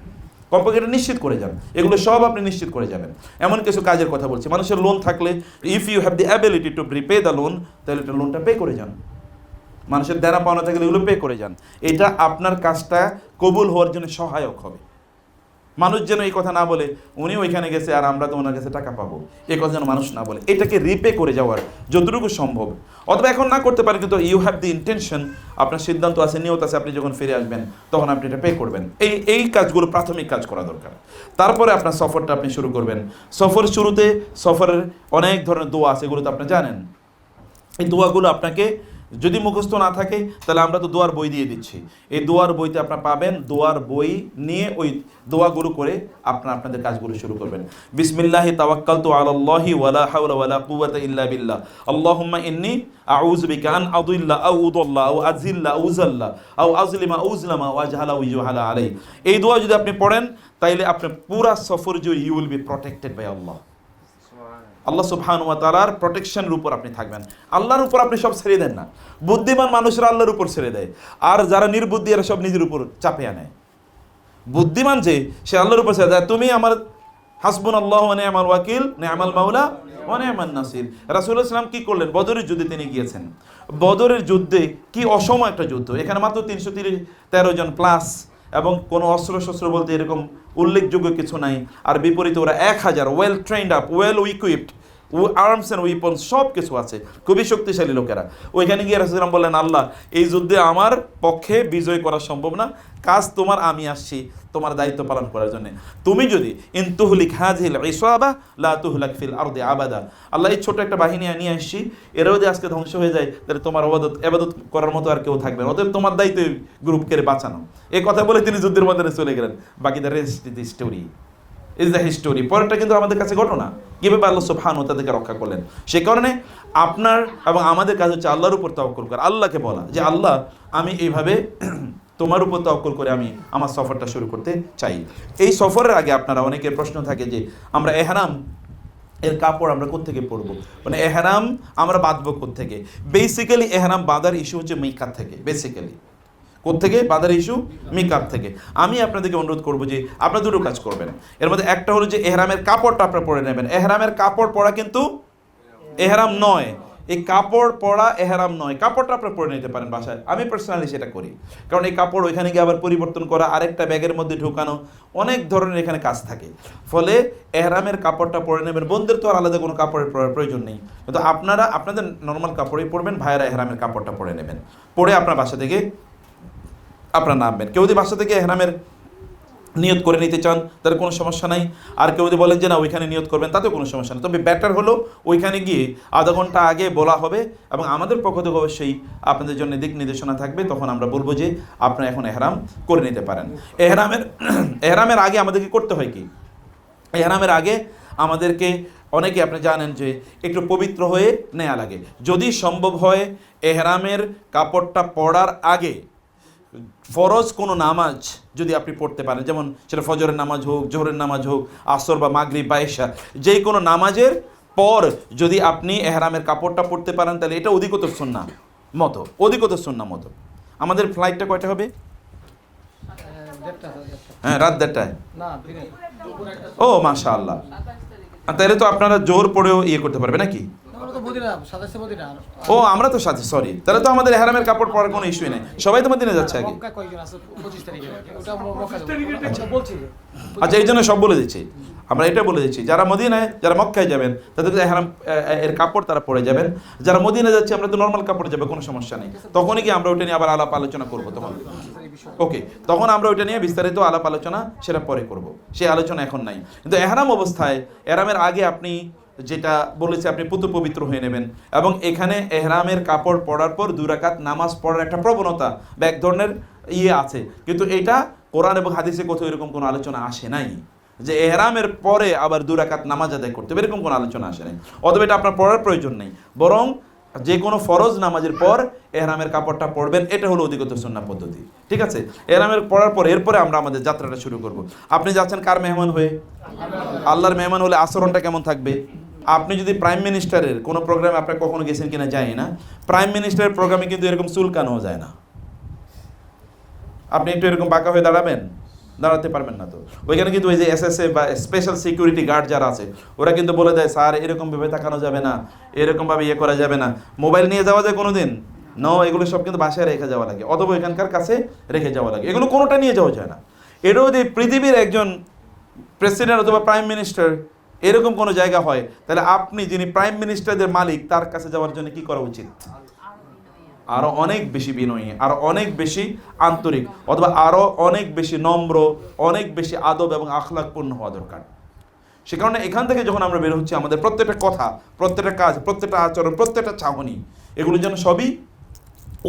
কমপক্ষে এটা নিশ্চিত করে যান। এগুলো সব আপনি নিশ্চিত করে যাবেন। এমন কিছু কাজের কথা বলছি, মানুষের লোন থাকলে if you have the ability to repay the loan, তাহলে এটা লোনটা পে করে যান। মানুষের দেনা পাওনা থাকলে এগুলো পে করে যান। এটা আপনার কাজটা কবুল হওয়ার জন্য সহায়ক হবে। মানুষ যেন এই কথা না বলে উনি ওইখানে গেছে আর আমরা তো ওনার কাছে টাকা পাবো, এই কথা যেন মানুষ না বলে। এটাকে রিপে করে যাওয়ার যতটুকু সম্ভব, অথবা এখন না করতে পারেন কিন্তু ইউ হ্যাভ দি ইন্টেনশন, আপনার সিদ্ধান্ত আছে, নিয়ত আছে, আপনি যখন ফিরে আসবেন তখন আপনি এটা পে করবেন। এই কাজগুলো প্রাথমিক কাজ করা দরকার। তারপরে আপনার সফরটা আপনি শুরু করবেন। সফর শুরুতে সফরের অনেক ধরনের দোয়া আছে, এগুলো তো আপনি জানেন। এই দোয়াগুলো আপনাকে যদি মুখস্থ না থাকে তাহলে আমরা তো দোয়ার বই দিয়ে দিচ্ছি, এই দোয়ার বইতে আপনারা পাবেন। দোয়ার বই নিয়ে ওই দোয়াগুলো করে আপনাদের কাজগুলো শুরু করবেন। বিসমিল্লাহি তাওয়াক্কালতু আলাল্লাহি ওয়ালা হাওলা ওয়ালা কুওয়াতা ইল্লা বিল্লাহ। আল্লাহুম্মা ইন্নী আউযু বিকা আন আযিল্লা আও উযাল্লা আও আযিল্লা আও উযাল্লা আও আযলিমা আও উযলামা আও আজহালা আও ইউহালা আলাইহি। এই দোয়া যদি আপনি পড়েন তাইলে আপনার পুরা সফর জুড়ে you will be protected by আল্লাহ। আল্লাহ সুবহানাহু ওয়া তাআলার প্রোটেকশনের উপর আপনি থাকবেন। আল্লাহর উপর আপনি সব ছেড়ে দেন না। বুদ্ধিমান মানুষরা আল্লাহর উপর ছেড়ে দেয়, আর যারা নির্বুদ্ধি এরা সব নিজের উপর চাপিয়ে নেয়। বুদ্ধিমান যে সে আল্লাহর উপর ছেড়ে দেয়, তুমি আমার হাসবুনাল্লাহু ওয়া নি'মাল ওয়াকিল, নি'মাল মাওলা ওয়া নি'মান নাসির। রাসূলুল্লাহ সাল্লাল্লাহু আলাইহি ওয়াসাল্লাম কি করলেন? বদরের যুদ্ধে তিনি গিয়েছেন। বদরের যুদ্ধে কি অসম একটা যুদ্ধ, এখানে মাত্র 313 জন প্লাস, এবং কোনো অস্ত্র বলতে এরকম উল্লেখযোগ্য কিছু নাই। আর বিপরীতে ওরা 1000 well trend up, well equipped, arms and weapons সব কিছু আছে, খুবই শক্তিশালী লোকেরা। ওইখানে গিয়ে রাসূলুল্লাহ বললেন, আল্লাহ এই যুদ্ধে আমার পক্ষে বিজয় করা সম্ভব না, কাজ তোমার, আমি আসছি তোমার দায়িত্ব পালন করার জন্য। তুমি যদি ইনতুহলিক হাযিল ইসাবা লা তুহলাক ফিল আরদি আবাদা, আল্লাহ এই ছোট একটা বাহিনী নিয়ে আসছি, এরাও যদি আজকে ধ্বংস হয়ে যায় তাহলে তোমার ইবাদত করার মতো আর কেউ থাকবে না, অতএব তোমার দায়িত্ব গ্রুপকে বাঁচানো। এই কথা বলে তিনি যুদ্ধের মধ্যে চলে গেলেন। বাকি the rest is the story, is the history. পরেরটা কিন্তু আমাদের কাছে ঘটনা, কীভাবে আল্লাহ সুবহানাহু ওয়া তাআলাকে রক্ষা করলেন। সে কারণে আপনার এবং আমাদের কাজ হচ্ছে আল্লাহর উপর তাওয়াক্কুল করা, আল্লাহকে বলা যে আল্লাহ আমি এইভাবে তোমার উপর তাওয়াক্কুল করে আমি আমার সফরটা শুরু করতে চাই। এই সফরের আগে আপনারা অনেকের প্রশ্ন থাকে যে আমরা এহরাম এর কাপড় আমরা কোত্থেকে পরবো, মানে এহরাম আমরা বাঁধবো কোত্থেকে। বেসিক্যালি এহরাম বাঁধার ইস্যু হচ্ছে মিকাত থেকে। বেসিক্যালি কোত্থেকে বাঁধার ইস্যু? মিকাত থেকে। আমি আপনাদেরকে অনুরোধ করবো যে আপনারা দুটো কাজ করবেন। এর মধ্যে একটা হলো যে এহরামের কাপড়টা আপনারা পরে নেবেন। এহরামের কাপড় পরা কিন্তু এহরাম নয়, এই কাপড় পরা এহরাম নয়, কাপড়টা আপনার পরে নিতে পারেন বাসায়। আমি পার্সোনালি সেটা করি, কারণ এই কাপড় ওইখানে গিয়ে আবার পরিবর্তন করা, আরেকটা ব্যাগের মধ্যে ঢোকানো, অনেক ধরনের এখানে কাজ থাকে। ফলে এহরামের কাপড়টা পরে নেবেন। বোনদের তো আর আলাদা কোনো কাপড়ের প্রয়োজন নেই, কিন্তু আপনারা আপনাদের নর্মাল কাপড়েই পরবেন, ভাইয়েরা এহরামের কাপড়টা পরে নেবেন, পরে আপনার বাসা থেকে আপনার নামবেন। কেউ যদি বাসা থেকে এহরামের নিয়ত করে নিতে চান তার কোনো সমস্যা নাই, আর কেউ যদি বলেন যে না ওইখানে নিয়ত করবেন তাতেও কোনো সমস্যা নেই। তবে বেটার হলো ওইখানে গিয়ে আধা ঘন্টা আগে বলা হবে, এবং আমাদের পক্ষ থেকে অবশ্যই আপনাদের জন্য দিক নির্দেশনা থাকবে, তখন আমরা বলবো যে আপনারা এখন এহরাম করে নিতে পারেন। এহরামের আগে আমাদেরকে করতে হয় কি? এহরামের আগে আমাদেরকে, অনেকে আপনি জানেন যে একটু পবিত্র হয়ে নেওয়া লাগে। যদি সম্ভব হয় এহরামের কাপড়টা পরার আগে ফরজ কোনো নামাজ যদি আপনি পড়তে পারেন, যেমন সেটা ফজরের নামাজ হোক, জোহরের নামাজ হোক, আসর বা মাগরিব বা ইশা, যে কোনো নামাজের পর যদি আপনি এহরামের কাপড়টা পরতে পারেন, তাহলে এটা অধিকতর সুন্নাহ মতো, অধিকতর সুন্নাহ মতো। আমাদের ফ্লাইটটা কয়টা হবে? হ্যাঁ, রাত 1:30টায়। ও মাশাআল্লাহ, তাহলে তো আপনারা জোর পড়েও ইয়ে করতে পারবে নাকি? ও আমরা তো সাথে, সরি, তাহলে তো আমাদের এহরামের কাপড় পরার কোনো ইস্যুই নেই, সবাই তো মদিনা যাচ্ছে আগে। আচ্ছা, এই জন্য সব বলে দিচ্ছি, আমরা এটা বলে দিচ্ছি, যারা মদিনায়, যারা মক্কায় যাবেন তাদের এহরাম এর কাপড় তারা পরে যাবেন। যারা মদিনা যাচ্ছে আমরা তো নর্মাল কাপড়ে যাবে, কোনো সমস্যা নেই। তখনই কি আমরা ওইটা নিয়ে আবার আলাপ আলোচনা করবো তখন? ওকে, তখন আমরা ওইটা নিয়ে বিস্তারিত আলাপ আলোচনা সেটা পরে করব, সেই আলোচনা এখন নাই। কিন্তু এহরাম অবস্থায়, এহরামের আগে আপনি যেটা বলেছে, আপনি পুতু পবিত্র হয়ে নেবেন, এবং এখানে এহরামের কাপড় পরার পর 2 রাকাত নামাজ পড়ার একটা প্রবণতা বা এক ধরনের ইয়ে আছে, কিন্তু এটা কোরআন এবং হাদিসে কোথাও এরকম কোনো আলোচনা আসে নাই যে এহরামের পরে আবার 2 রাকাত নামাজ আদায় করতে হবে, এরকম কোনো আলোচনা আসে নাই। অথবা এটা আপনার পড়ার প্রয়োজন নেই, বরং যে কোনো ফরজ নামাজের পর এহরামের কাপড়টা পরবেন, এটা হলো অধিকতর সুন্নাহ পদ্ধতি। ঠিক আছে, এহরামের পরার পর এরপরে আমরা আমাদের যাত্রাটা শুরু করব। আপনি যাচ্ছেন কার মেহমান হয়ে? আল্লাহর মেহমান হলে আচরণটা কেমন থাকবে? আপনি যদি প্রাইম মিনিস্টারের কোনো প্রোগ্রামে, আপনার কখনো গেছেন কিনা জানি না, প্রাইম মিনিস্টারের প্রোগ্রামে কিন্তু এরকম চুলকানো যায় না। আপনি একটু এরকম বাঁকা হয়ে দাঁড়াবেন, দাঁড়াতে পারবেন না। তো ওইখানে কিন্তু ওই যে এসএসএ বা স্পেশাল সিকিউরিটি গার্ড যারা আছে, ওরা কিন্তু বলে দেয় স্যার এরকমভাবে তাকানো যাবে না, এরকমভাবে ইয়ে করা যাবে না। মোবাইল নিয়ে যাওয়া যায় কোনো দিন? নো, এগুলো সব কিন্তু বাসায় রেখে যাওয়া লাগে, অথবা এখানকার কাছে রেখে যাওয়া লাগে, এগুলো কোনোটা নিয়ে যাওয়া যায় না। এটাও যদি পৃথিবীর একজন প্রেসিডেন্ট অথবা প্রাইম মিনিস্টার এরকম কোনো জায়গা হয়, তাহলে আপনি যিনি প্রাইম মিনিস্টারদের মালিক, তার কাছে যাওয়ার জন্য কি করা উচিত? আরও অনেক বেশি বিনয়ী, আরও অনেক বেশি আন্তরিক, অথবা আরও অনেক বেশি নম্র, অনেক বেশি আদব এবং আখলাকপূর্ণ হওয়া দরকার। সে কারণে এখান থেকে যখন আমরা বের হচ্ছি, আমাদের প্রত্যেকটা কথা, প্রত্যেকটা কাজ, প্রত্যেকটা আচরণ, প্রত্যেকটা চাহনি, এগুলো যেন সবই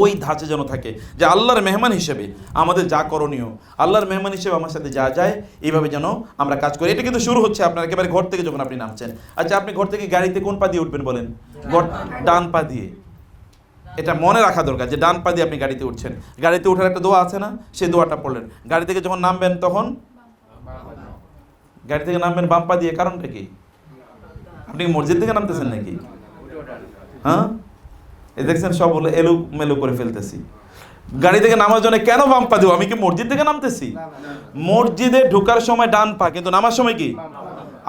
ওই ধাঁচে যেন থাকে যে আল্লাহর মেহমান হিসেবে আমাদের যা করণীয়, আল্লাহর মেহমান হিসেবে আমার সাথে যা যায়, এইভাবে যেন আমরা কাজ করি। এটা কিন্তু শুরু হচ্ছে আপনার একেবারে ঘর থেকে যখন আপনি নামছেন। আচ্ছা, আপনি ঘর থেকে গাড়িতে কোন পা দিয়ে উঠবেন বলেন? ডান পা দিয়ে। এটা মনে রাখা দরকার যে ডান পা দিয়ে আপনি গাড়িতে উঠছেন। গাড়িতে ওঠার একটা দোয়া আছে না, সেই দোয়াটা পড়লেন। গাড়ি থেকে যখন নামবেন তখন গাড়ি থেকে নামবেন বাম পা দিয়ে, কারণটা কি? আপনি কি মসজিদ থেকে নামতেছেন নাকি? হ্যাঁ, এই দেখছেন সব হলো এলু মেলু করে ফেলতেছি। গাড়ি থেকে নামার জন্য কেন বাম পা দেবো? আমি কি মসজিদ থেকে নামতেছি? মসজিদে ঢোকার সময় ডান পা, কিন্তু নামার সময় কি?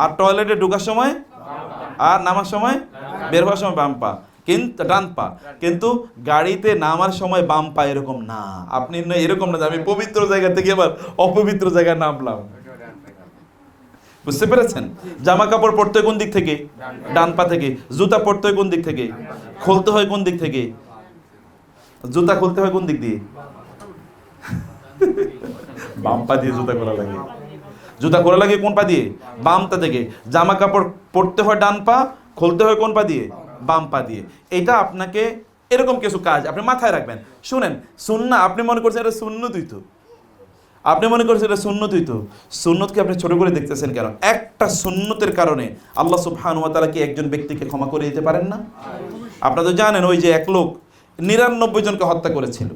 আর টয়লেটে ঢোকার সময় আর নামার সময় বের হওয়ার সময় বাম পা, কিন্তু ডান পা। কিন্তু গাড়িতে নামার সময় বাম পা এরকম না। আপনি এরকম না যে আমি পবিত্র জায়গা থেকে আবার অপবিত্র জায়গায় নামলাম। বুঝতে পেরেছেন? জামা কাপড় পরতে কোন দিক থেকে? ডান পা থেকে। জুতা পরতে হয় কোন দিক থেকে? খুলতে হয় কোন দিক থেকে? জুতা খুলতে হয় কোন দিক দিয়ে? বাম পা দিয়ে জুতা খোলা লাগে। জুতা খোলা লাগে কোন পা দিয়ে? বাম পা থেকে। জামা কাপড় পরতে হয় ডান পা, খুলতে হয় কোন পা দিয়ে? বাম পা দিয়ে। এটা আপনাকে এরকম কিছু কাজ আপনি মাথায় রাখবেন। শুনেন, সুন্নাহ আপনি মনে করছেন এটা সুন্নতই তো, আপনি মনে করছেন এটা সুন্নতই তো। সুন্নতকে আপনি ছোট করে দেখতেছেন কেন? একটা সুন্নতের কারণে আল্লাহ সুবহানাহু ওয়া তাআলা কি একজন ব্যক্তিকে ক্ষমা করে দিতে পারেন না? আপনারা তো জানেন, ওই যে এক লোক 99 জনকে হত্যা করেছিল,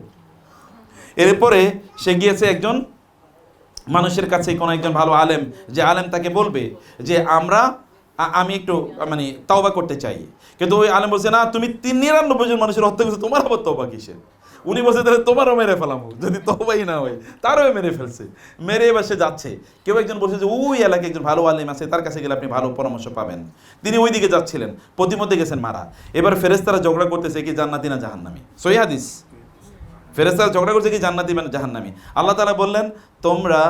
এরপরে সে গিয়েছে একজন মানুষের কাছে, কোনো একজন ভালো আলেম, যে আলেম তাকে বলবে যে আমি একটু মানে তওবা করতে চাই। কিন্তু ওই আলেম বলছে না, তুমি 99 জন মানুষের হত্যা করেছো, তোমার আবার তওবা কিসের? উনি বলছে তাহলে তোমারও মেরে ফেলামো, যদি তওবাই না হয়। তারও মেরে ফেলছে, মেরে এবার সে যাচ্ছে। কেউ একজন বলছে যে ওই এলাকায় একজন ভালো আলেম আছে, তার কাছে গেলে আপনি ভালো পরামর্শ পাবেন। তিনি ওই দিকে যাচ্ছিলেন, প্রতিমধ্যে গেছেন মারা। এবার ফেরেশতারা ঝগড়া করতেছে কি জান্নাতি না জাহান্নামী। সহিহ হাদিস, ফেরেশতারা ঝগড়া করছে কি জান্নাতি না জাহান্নামী। আল্লাহ তাআলা বললেন তোমরা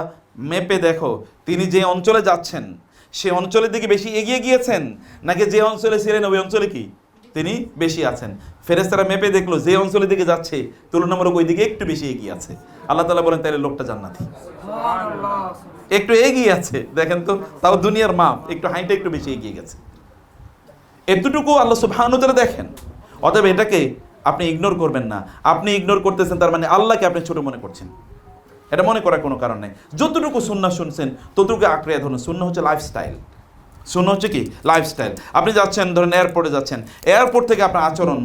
মেপে দেখো তিনি যে অঞ্চলে যাচ্ছেন সে অঞ্চলের দিকে বেশি এগিয়ে গিয়েছেন, নাকি যে অঞ্চলে ছিলেন ওই অঞ্চলে কি তিনি বেশি আছেন। ফেরেশতারা মেপে দেখলো যে অঞ্চলের দিকে যাচ্ছে তুলনামূলক ওই দিকে একটু বেশি এগিয়ে আছে। আল্লাহ তাআলা বলেন তাহলে লোকটা জান্নাতি, একটু এগিয়ে আছে। দেখেন তো, তাও দুনিয়ার মাপ, একটু হাইটে একটু বেশি এগিয়ে গেছে। এতটুকু আল্লাহ সুবহানাহু ওয়া তাআলা দেখেন। অতএব এটাকে আপনি ইগনোর করবেন না। আপনি ইগনোর করতেছেন তার মানে আল্লাহকে আপনি ছোট মনে করছেন, এটা মনে করার কোনো কারণ নেই। যতটুকু সুন্নাহ শুনছেন ততটুকু আঁকড়ে ধরুন। সুন্নাহ হচ্ছে লাইফস্টাইল। সুন্নাহ হচ্ছে কি লাইফস্টাইল। আপনি যাচ্ছেন ধরেন এয়ারপোর্টে যাচ্ছেন, এয়ারপোর্ট থেকে আপনার আচরণ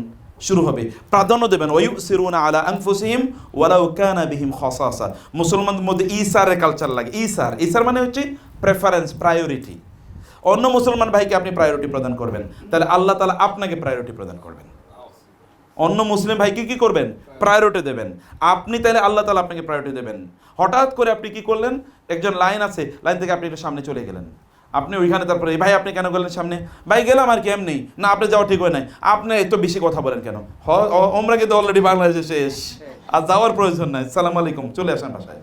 শুরু হবে। প্রাধান্য দেবেন ওয়ায়ুসিরুনা আলা আনফুসিহিম ওয়ালাউ কানা বিহিম খাসাসা। মুসলমানদের মধ্যে ইসারের কালচার লাগে। ইসার মানে হচ্ছে প্রেফারেন্স, প্রায়োরিটি। অন্য মুসলমান ভাইকে আপনি প্রায়োরিটি প্রদান করবেন, তাহলে আল্লাহ তাআলা আপনাকে প্রায়োরিটি প্রদান করবেন। অন্য মুসলিম ভাইকে কি করবেন? প্রায়োরিটি দেবেন। আপনি তাহলে আল্লাহ তাআলা আপনাকে প্রায়োরিটি দেবেন। হঠাৎ করে আপনি কি করলেন, একজন লাইন আছে, লাইন থেকে আপনি একটু সামনে চলে গেলেন, আপনি ওইখানে, তারপরে ভাই আপনি কেন গেলেন সামনে? ভাই গেলাম আর কি, এমনি না, আপনি যাওয়া ঠিক হয় নাই। আপনি এত বেশি কথা বলেন কেন? ওমরা কিন্তু অলরেডি বাংলাদেশে শেষ, আর যাওয়ার প্রয়োজন নাই, সালাম আলাইকুম, চলে আসেন বাসায়।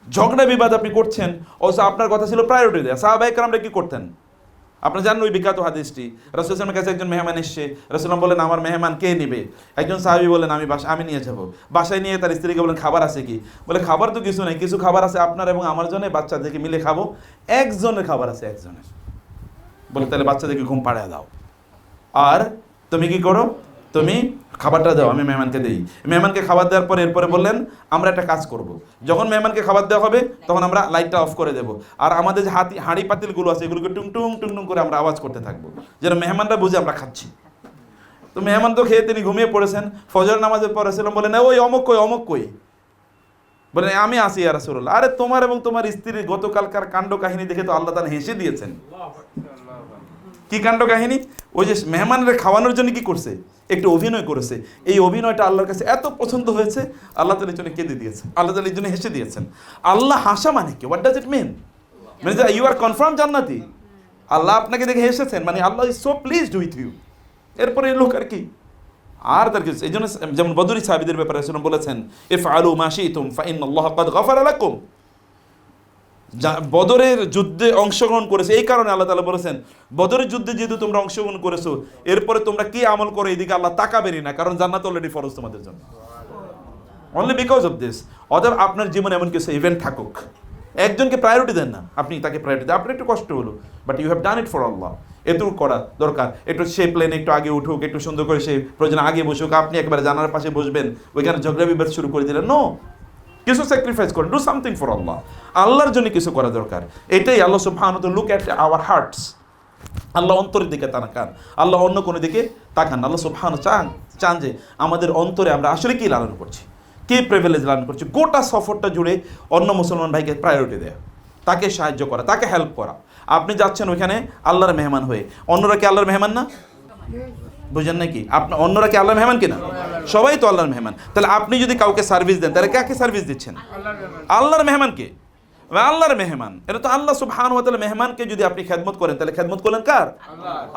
ঝগড়া বিবাদ আপনি করছেন, অবশ্য আপনার কথা ছিল প্রায়োরিটি দেয়া। সাহাবায়ে কেরামরা কি করতেন? আপনারা জানেন ওই বিখ্যাত হাদিসটি, রাসূল সাল্লাল্লাহু আলাইহি ওয়াসাল্লামের কাছে একজন মেহমান এসেছে। রাসূল বলেন আমার মেহমান কে নেবে? একজন সাহাবী বলেন আমি নিয়ে যাব। বাসায় নিয়ে তার স্ত্রীকে বলেন খাবার আছে কি? বলে খাবার তো কিছু নেই, কিছু খাবার আছে আপনার এবং আমার জন্য, বাচ্চাদেরকে মিলে খাবো। একজনের খাবার আছে, একজনের। বলে তাহলে বাচ্চাদেরকে ঘুম পাড়ায় দাও, আর তুমি কি করো, তুমি খাবারটা দাও, আমি মেহমানকে দিই। মেহমানকে খাবার দেওয়ার পরে এরপরে বললেন আমরা একটা কাজ করব, যখন মেহমানকে খাবার দেওয়া হবে তখন আমরা লাইটটা অফ করে দেব, আর আমাদের যে হাঁড়ি পাতিলগুলো আছে এগুলোকে টুং টুং টুং টুং করে আমরা আওয়াজ করতে থাকবো, যেন মেহমানরা বুঝে আমরা খাচ্ছি। তো মেহমান তো খেয়ে তিনি ঘুমিয়ে পড়েছেন। ফজর নামাজের পর রাসূল বলেন ওই অমুক কই? বলেন আমি আসি ইয়া রাসূলুল্লাহ। আরে তোমার এবং তোমার স্ত্রীর গতকালকার কাণ্ড কাহিনী দেখে তো আল্লাহ তাআলা হেসে দিয়েছেন। কি কাণ্ড কাহিনী? ওই যে মেহমানরা খাওয়ানোর জন্য কি করছে, একটু অভিনয় করেছে। এই অভিনয়টা আল্লাহর কাছে এত পছন্দ হয়েছে, আল্লাহ তাআলা এর জন্য কেঁদে দিয়েছেন, আল্লাহ তাআলা এর জন্য হেসে দিয়েছেন। আল্লাহ হাসা মানে কি? হোয়াট ডাজ ইট মিন? মানে ইউ আর কনফার্ম জান্নাতি। আল্লাহ আপনাকে দেখে হেসেছেন, মানে আল্লাহ is so pleased with you. এরপরে এই লোক আর কি, আর তার কিছু। এই জন্য যেমন বদরি সাহাবীদের ব্যাপারে রাসূল বলেছেন ইফআলু মা শিতুম ফাইনাল্লাহা ক্বাদ গাফারা লাকুম। বদরের যুদ্ধে অংশগ্রহণ করেছে, এই কারণে আল্লাহ তাআলা বলেছেন বদরের যুদ্ধে যেহেতু তোমরা অংশগ্রহণ করেছো, এরপরে তোমরা কি আমল করো এদিকে আল্লাহ তাকাবেনই না, কারণ জান্নাত অলরেডি ফরজ তোমাদের জন্য, অনলি বিকজ অফ দিস। অতএব আপনার জীবনে এমন কিছু ইভেন্ট থাকুক, একজনকে প্রায়োরিটি দেন না, আপনি তাকে প্রায়োরিটি দেন। আপনার একটু কষ্ট হলো, but you have done it for আল্লাহ। এটুকু করা দরকার। একটু সে প্লেনে একটু আগে উঠুক, একটু সুন্দর করে সে প্রয়োজন আগে বসুক, আপনি একবারে জানার পাশে বসবেন, ওইখানে ঝগড়া বিবাদ শুরু করে দিলেন। নো, কিছু স্যাক্রিফাইস করেন, ডু সামথিং ফর আল্লাহ। আল্লাহর জন্য কিছু করা দরকার। এটাই আল্লাহ সুবহানাহু ওয়া তাআলা লুক অ্যাট আওয়ার হার্টস। আল্লাহ অন্তরের দিকে তাকান, আল্লাহ অন্য কোনো দিকে তাকান। আল্লাহ সুবহানাহু চান যে আমাদের অন্তরে আমরা আসলে কি লালন করছি, কি প্রিভিলেজ লালন করছি। গোটা সফরটা জুড়ে অন্য মুসলমান ভাইকে প্রায়োরিটি দেয়া, তাকে সাহায্য করা, তাকে হেল্প করা। আপনি যাচ্ছেন ওইখানে আল্লাহর মেহমান হয়ে, অন্যরা কি আল্লাহর মেহমান না? বুঝেন নাকি? আপনার অন্যরা কি আল্লাহর মেহমান কিনা? সবাই তো আল্লাহর মেহমান। তাহলে আপনি যদি কাউকে সার্ভিস দেন, তাহলে কাকে সার্ভিস দিচ্ছেন? আল্লাহর মেহমানকে। আল্লাহর মেহমান, এটা তো আল্লাহ সুবহানাহু ওয়া তাআলা। মেহমানকে যদি আপনি খেদমত করেন, তাহলে খেদমত করলেন কার?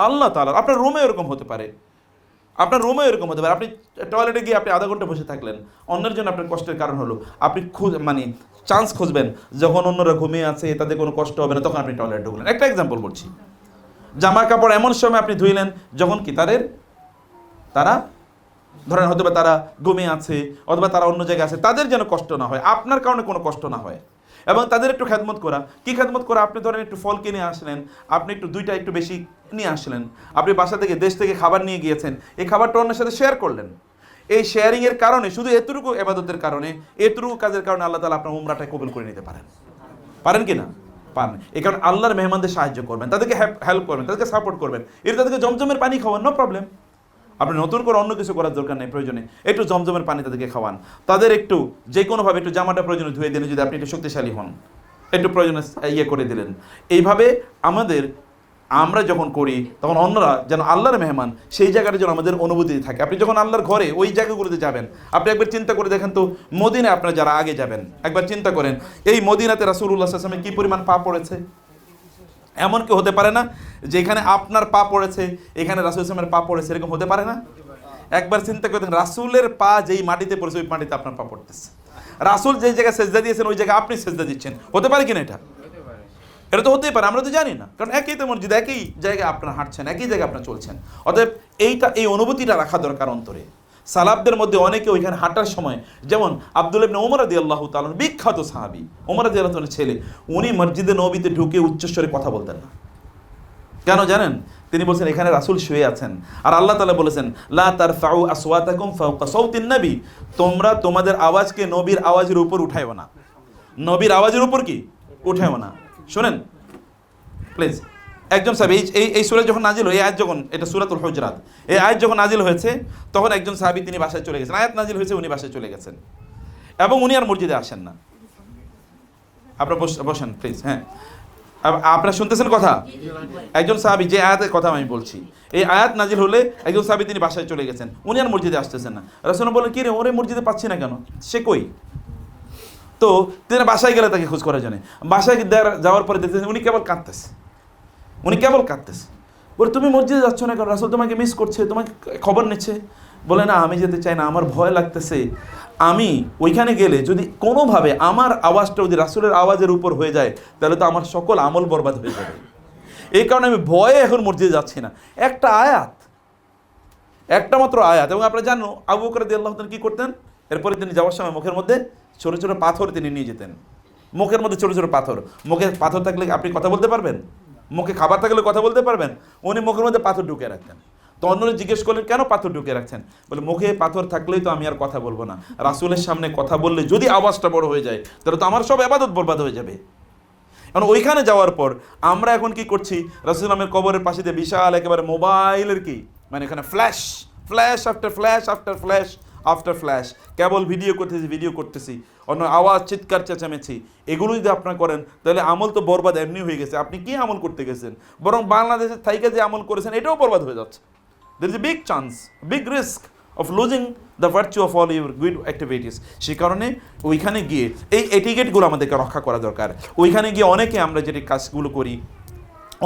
আল্লাহ তাআলা। আপনার রুমে এরকম হতে পারে, আপনি টয়লেটে গিয়ে আপনি আধা ঘন্টা বসে থাকলেন, অন্যের জন্য আপনার কষ্টের কারণ হলো। আপনি চান্স খুঁজবেন যখন অন্যরা ঘুমিয়ে আছে, তাদের কোনো কষ্ট হবে না, তখন আপনি টয়লেটে ঢুকলেন। একটা এক্সাম্পল বলছি, জামা কাপড় এমন সময় আপনি ধুইলেন যখন কি তারা ধরেন হয়তো বা তারা ঘুমিয়ে আছে, অথবা তারা অন্য জায়গায় আছে, তাদের যেন কষ্ট না হয়, আপনার কারণে কোনো কষ্ট না হয়, এবং তাদের একটু খেদমত করা। কি খেদমত করা? আপনি ধরেন একটু ফল কিনে আসলেন, আপনি দুইটা একটু বেশি নিয়ে আসলেন, আপনি বাসা থেকে দেশ থেকে খাবার নিয়ে গিয়েছেন, এই খাবারটা অন্যের সাথে শেয়ার করলেন। এই শেয়ারিং এর কারণে, শুধু এতটুকু ইবাদতের কারণে, এতটুকু কাজের কারণে আল্লাহ তাআলা আপনার উমরাটা কবুল করে নিতে পারেন কি না? পান। এই কারণে আল্লাহর মেহমানদের সাহায্য করবেন, তাদেরকে হেল্প করবেন, তাদেরকে সাপোর্ট করবেন, তাদেরকে জমজমের পানি খাওয়ান, নো প্রবলেম। আপনি নতুন করে অন্য কিছু করার দরকার নেই, প্রয়োজনে একটু জমজমের পানি তাদেরকে খাওয়ান। তাদের একটু যে কোনোভাবে একটু জামাটা প্রয়োজনে ধুয়ে দিলেন, যদি আপনি একটু শক্তিশালী হন, একটু প্রয়োজনে করে দিলেন। এইভাবে আমাদের আমরা যখন করি তখন অন্যরা যেন আল্লাহর মেহমান সেই জায়গাটা যেন আমাদের অনুভূতি থাকে। আপনি যখন আল্লাহর ঘরে ওই জায়গাগুলোতে যাবেন, আপনি একবার চিন্তা করে দেখেন তো, মদিনায় আপনারা যারা আগে যাবেন একবার চিন্তা করেন, এই মদিনাতে রাসূলুল্লাহ সাল্লাল্লাহু আলাইহি ওয়াসাল্লামের কি পরিমাণ পা পড়েছে। এমন কি হতে পারে না যেখানে আপনার পা পড়েছে এখানে রাসূল সাল্লাল্লাহু আলাইহি ওয়াসাল্লামের পা পড়েছে, এরকম হতে পারে না? একবার চিন্তা করে দেখেন, রাসূলের পা যেই মাটিতে পড়েছে ওই মাটিতে আপনার পা পড়তেছে, রাসূল যেই জায়গায় সেজদা দিয়েছেন ওই জায়গায় আপনি সেজদা দিচ্ছেন। হতে পারে কিনা এটা? এটা তো হতেই পারে, আমরা তো জানি না, কারণ একই তো মসজিদ, একই জায়গায় আপনারা হাঁটছেন, একই জায়গায় আপনারা চলছেন। অতএব এই অনুভূতিটা রাখা দরকার অন্তরে। সালাফদের মধ্যে অনেকে ওইখানে হাঁটার সময়, যেমন আব্দুল্লাহ ইবনে ওমর রাদিয়াল্লাহু তাআলা, বিখ্যাত সাহাবী, ওমর রাদিয়াল্লাহু তাআলার ছেলে, উনি মসজিদে নববীতে ঢুকে উচ্চস্বরে কথা বলতেন না। কেন জানেন? তিনি বলছেন এখানে রাসূল শুয়ে আছেন, আর আল্লাহ তাআলা বলেছেন লা তারফাউ আসওয়াতাকুম ফাওকা সাওতিন নবী, তোমরা তোমাদের আওয়াজকে নবীর আওয়াজের উপর উঠাইও না। নবীর আওয়াজের উপর কি উঠাইও না। শুনেন প্লিজ, একজন সাহাবী এই সূরা যখন নাজিল হয়, এই আয়াত যখন, এটা সূরাতুল হুজরাত, এই আয়াত যখন নাজিল হয়েছে তখন একজন সাহাবী তিনি বাসায় চলে গেছেন। আয়াত নাজিল হয়েছে, উনি বাসায় চলে গেছেন এবং উনি আর মসজিদে আসেন না। আপনারা বসেন প্লিজ। হ্যাঁ, আপনারা শুনতেছেন কথা? একজন সাহাবী, যে আয়াতের কথা আমি বলছি, এই আয়াত নাজিল হলে একজন সাহাবী তিনি বাসায় চলে গেছেন, উনি আর মসজিদে আসতেছেন না। রাসূল বলেন কি রে, ওরে মসজিদে পাচ্ছি না কেন, সে কই? তো তিনি বাসায় গেলে তাকে খোঁজ করা জানে, বাসায় যাওয়ার পরে দেখতেছেন উনি কেবল কাঁদতেছে। বলে তুমি মসজিদে যাচ্ছ না কারণ রাসূল তোমাকে মিস করছে, তোমাকে খবর নিচ্ছে। বলে না, আমি যেতে চাই না, আমার ভয় লাগতেছে, আমি ওইখানে গেলে যদি কোনোভাবে আমার আওয়াজটা যদি রাসূলের আওয়াজের উপর হয়ে যায় তাহলে তো আমার সকল আমল বরবাদ হয়ে যাবে, এই কারণে আমি ভয়ে এখন মসজিদে যাচ্ছি না। একটা মাত্র আয়াত। এবং আপনারা জানো আবু বকর রাদিয়াল্লাহু তাআলা কি করতেন? এরপরে তিনি যাওয়ার সময় মুখের মধ্যে ছোট ছোট পাথর তিনি নিয়ে যেতেন। মুখের মধ্যে ছোট ছোট পাথর, মুখে পাথর থাকলে আপনি কথা বলতে পারবেন? মুখে খাবার থাকলে কথা বলতে পারবেন? উনি মুখের মধ্যে পাথর ঢুকে রাখতেন। তো অন্যরা জিজ্ঞেস করলেন কেন পাথর ঢুকে রাখছেন? বলে মুখে পাথর থাকলেই তো আমি আর কথা বলবো না, রাসূলের সামনে কথা বললে যদি আওয়াজটা বড় হয়ে যায় তাহলে তো আমার সব ইবাদত বরবাদ হয়ে যাবে। কারণ ওইখানে যাওয়ার পর আমরা এখন কি করছি, রাসূল নামের কবরের পাশে দিয়ে বিশাল একেবারে মোবাইলের কি মানে এখানে ফ্ল্যাশ আফটার ফ্ল্যাশ কেবল ভিডিও করতেছি, অন্য আওয়াজ, চিৎকার, চেঁচামেচি, এগুলো যদি আপনারা করেন তাহলে আমল তো বরবাদ এমনি হয়ে গেছে। আপনি কি আমল করতে গেছেন? বরং বাংলাদেশের থাইকে যে আমল করেছেন এটাও বরবাদ হয়ে যাচ্ছে। There is a big chance, big risk of losing the virtue of all your good activities. সেই কারণে ওইখানে গিয়ে এই এটিকেটগুলো আমাদেরকে রক্ষা করা দরকার। ওইখানে গিয়ে অনেকে আমরা যেটি কাজগুলো করি,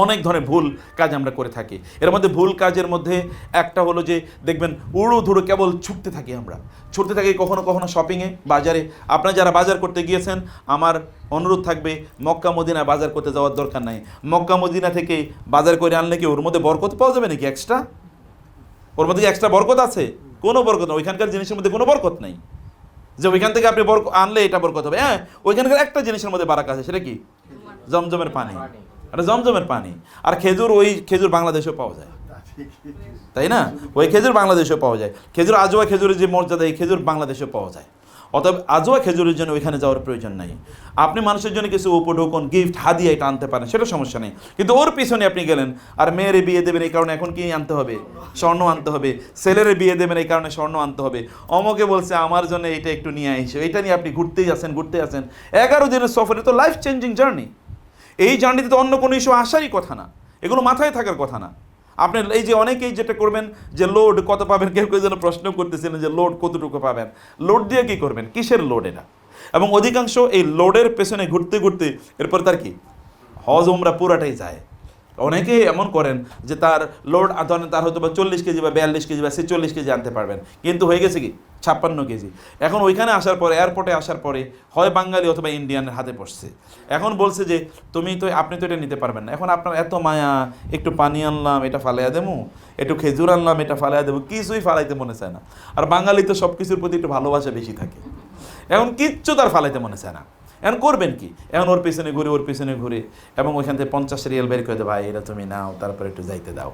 অনেক ধরনের ভুল কাজ আমরা করে থাকি। এর মধ্যে ভুল কাজের মধ্যে একটা হলো যে দেখবেন উড়ো ধুড়ো কেবল ছুটতে থাকি কখনো কখনো শপিংয়ে, বাজারে। আপনারা যারা বাজার করতে গিয়েছেন আমার অনুরোধ থাকবে মক্কা মদিনা বাজার করতে যাওয়ার দরকার নাই। মক্কা মদিনা থেকে বাজার করে আনলে কি ওর মধ্যে বরকত পাওয়া যাবে নাকি? ওর মধ্যে এক্সট্রা বরকত আছে? কোনো বরকত না। ওইখানকার জিনিসের মধ্যে কোনো বরকত নাই যে ওইখান থেকে আপনি আনলে এটা বরকত হবে। হ্যাঁ, ওইখানকার একটা জিনিসের মধ্যে বারাকা আছে, সেটা কি? জমজমের পানি। জমজমের পানি আর খেজুর, ওই খেজুর বাংলাদেশেও পাওয়া যায়, তাই না? ওই খেজুর বাংলাদেশেও পাওয়া যায়। খেজুর, আজওয়া খেজুরের যে মর্যাদা, এই খেজুর বাংলাদেশেও পাওয়া যায়। অতএব আজওয়া খেজুরের জন্য ওইখানে যাওয়ার প্রয়োজন নাই। আপনি মানুষের জন্য কিছু উপঢৌকন, গিফট, হাদিয়া এটা আনতে পারেন, সেটা সমস্যা নেই। কিন্তু ওর পিছনে আপনি গেলেন আর মেয়েরে বিয়ে দেবেন এই কারণে এখন কি আনতে হবে? স্বর্ণ আনতে হবে। ছেলেরে বিয়ে দেবেন এই কারণে স্বর্ণ আনতে হবে। অমকে বলছে আমার জন্য এটা একটু নিয়ে আইসো, এটা নিয়ে আপনি ঘুরতে আসেন 11 দিনের সফরে। তো লাইফ চেঞ্জিং জার্নি। এই জার্নিতে তো অন্য কোনো ইস্যু আসারই কথা না, এগুলো মাথায় থাকার কথা না। আপনি এই যে অনেকেই যেটা করবেন যে লোড কত পাবেন, কেউ যেন প্রশ্ন করতেছিলেন যে লোড কতটুকু পাবেন, লোড দিয়ে কি করবেন, কিসের লোড এটা? এবং অধিকাংশ এই লোডের পেছনে ঘুরতে এরপর তার কি হজ উমরা পুরাটাই যায়। অনেকে এমন করেন যে তার লোড তার হয়তো বা 40 কেজি বা 42 কেজি বা 46 কেজি আনতে পারবেন, কিন্তু হয়ে গেছে কি 56 কেজি। এখন ওইখানে আসার পরে, এয়ারপোর্টে আসার পরে হয় বাঙালি অথবা ইন্ডিয়ানের হাতে পড়ছে। এখন বলছে যে আপনি তো এটা নিতে পারবেন না। এখন আপনার এত মায়া, একটু পানি আনলাম এটা ফালাইয়া দেবো, একটু খেজুর আনলাম এটা ফালাইয়া দেবো, কিছুই ফালাইতে মনে চায় না। আর বাঙালি তো সব কিছুর প্রতি একটু ভালোবাসা বেশি থাকে, এখন কিচ্ছু তার ফালাইতে মনে চায় না। এখন করবেন কি? এখন ওর পিছনে ঘুরে এবং ওইখান থেকে 50 রিয়াল বের করে দেয়, ভাই এটা তুমি নাও, তারপরে একটু যাইতে দাও।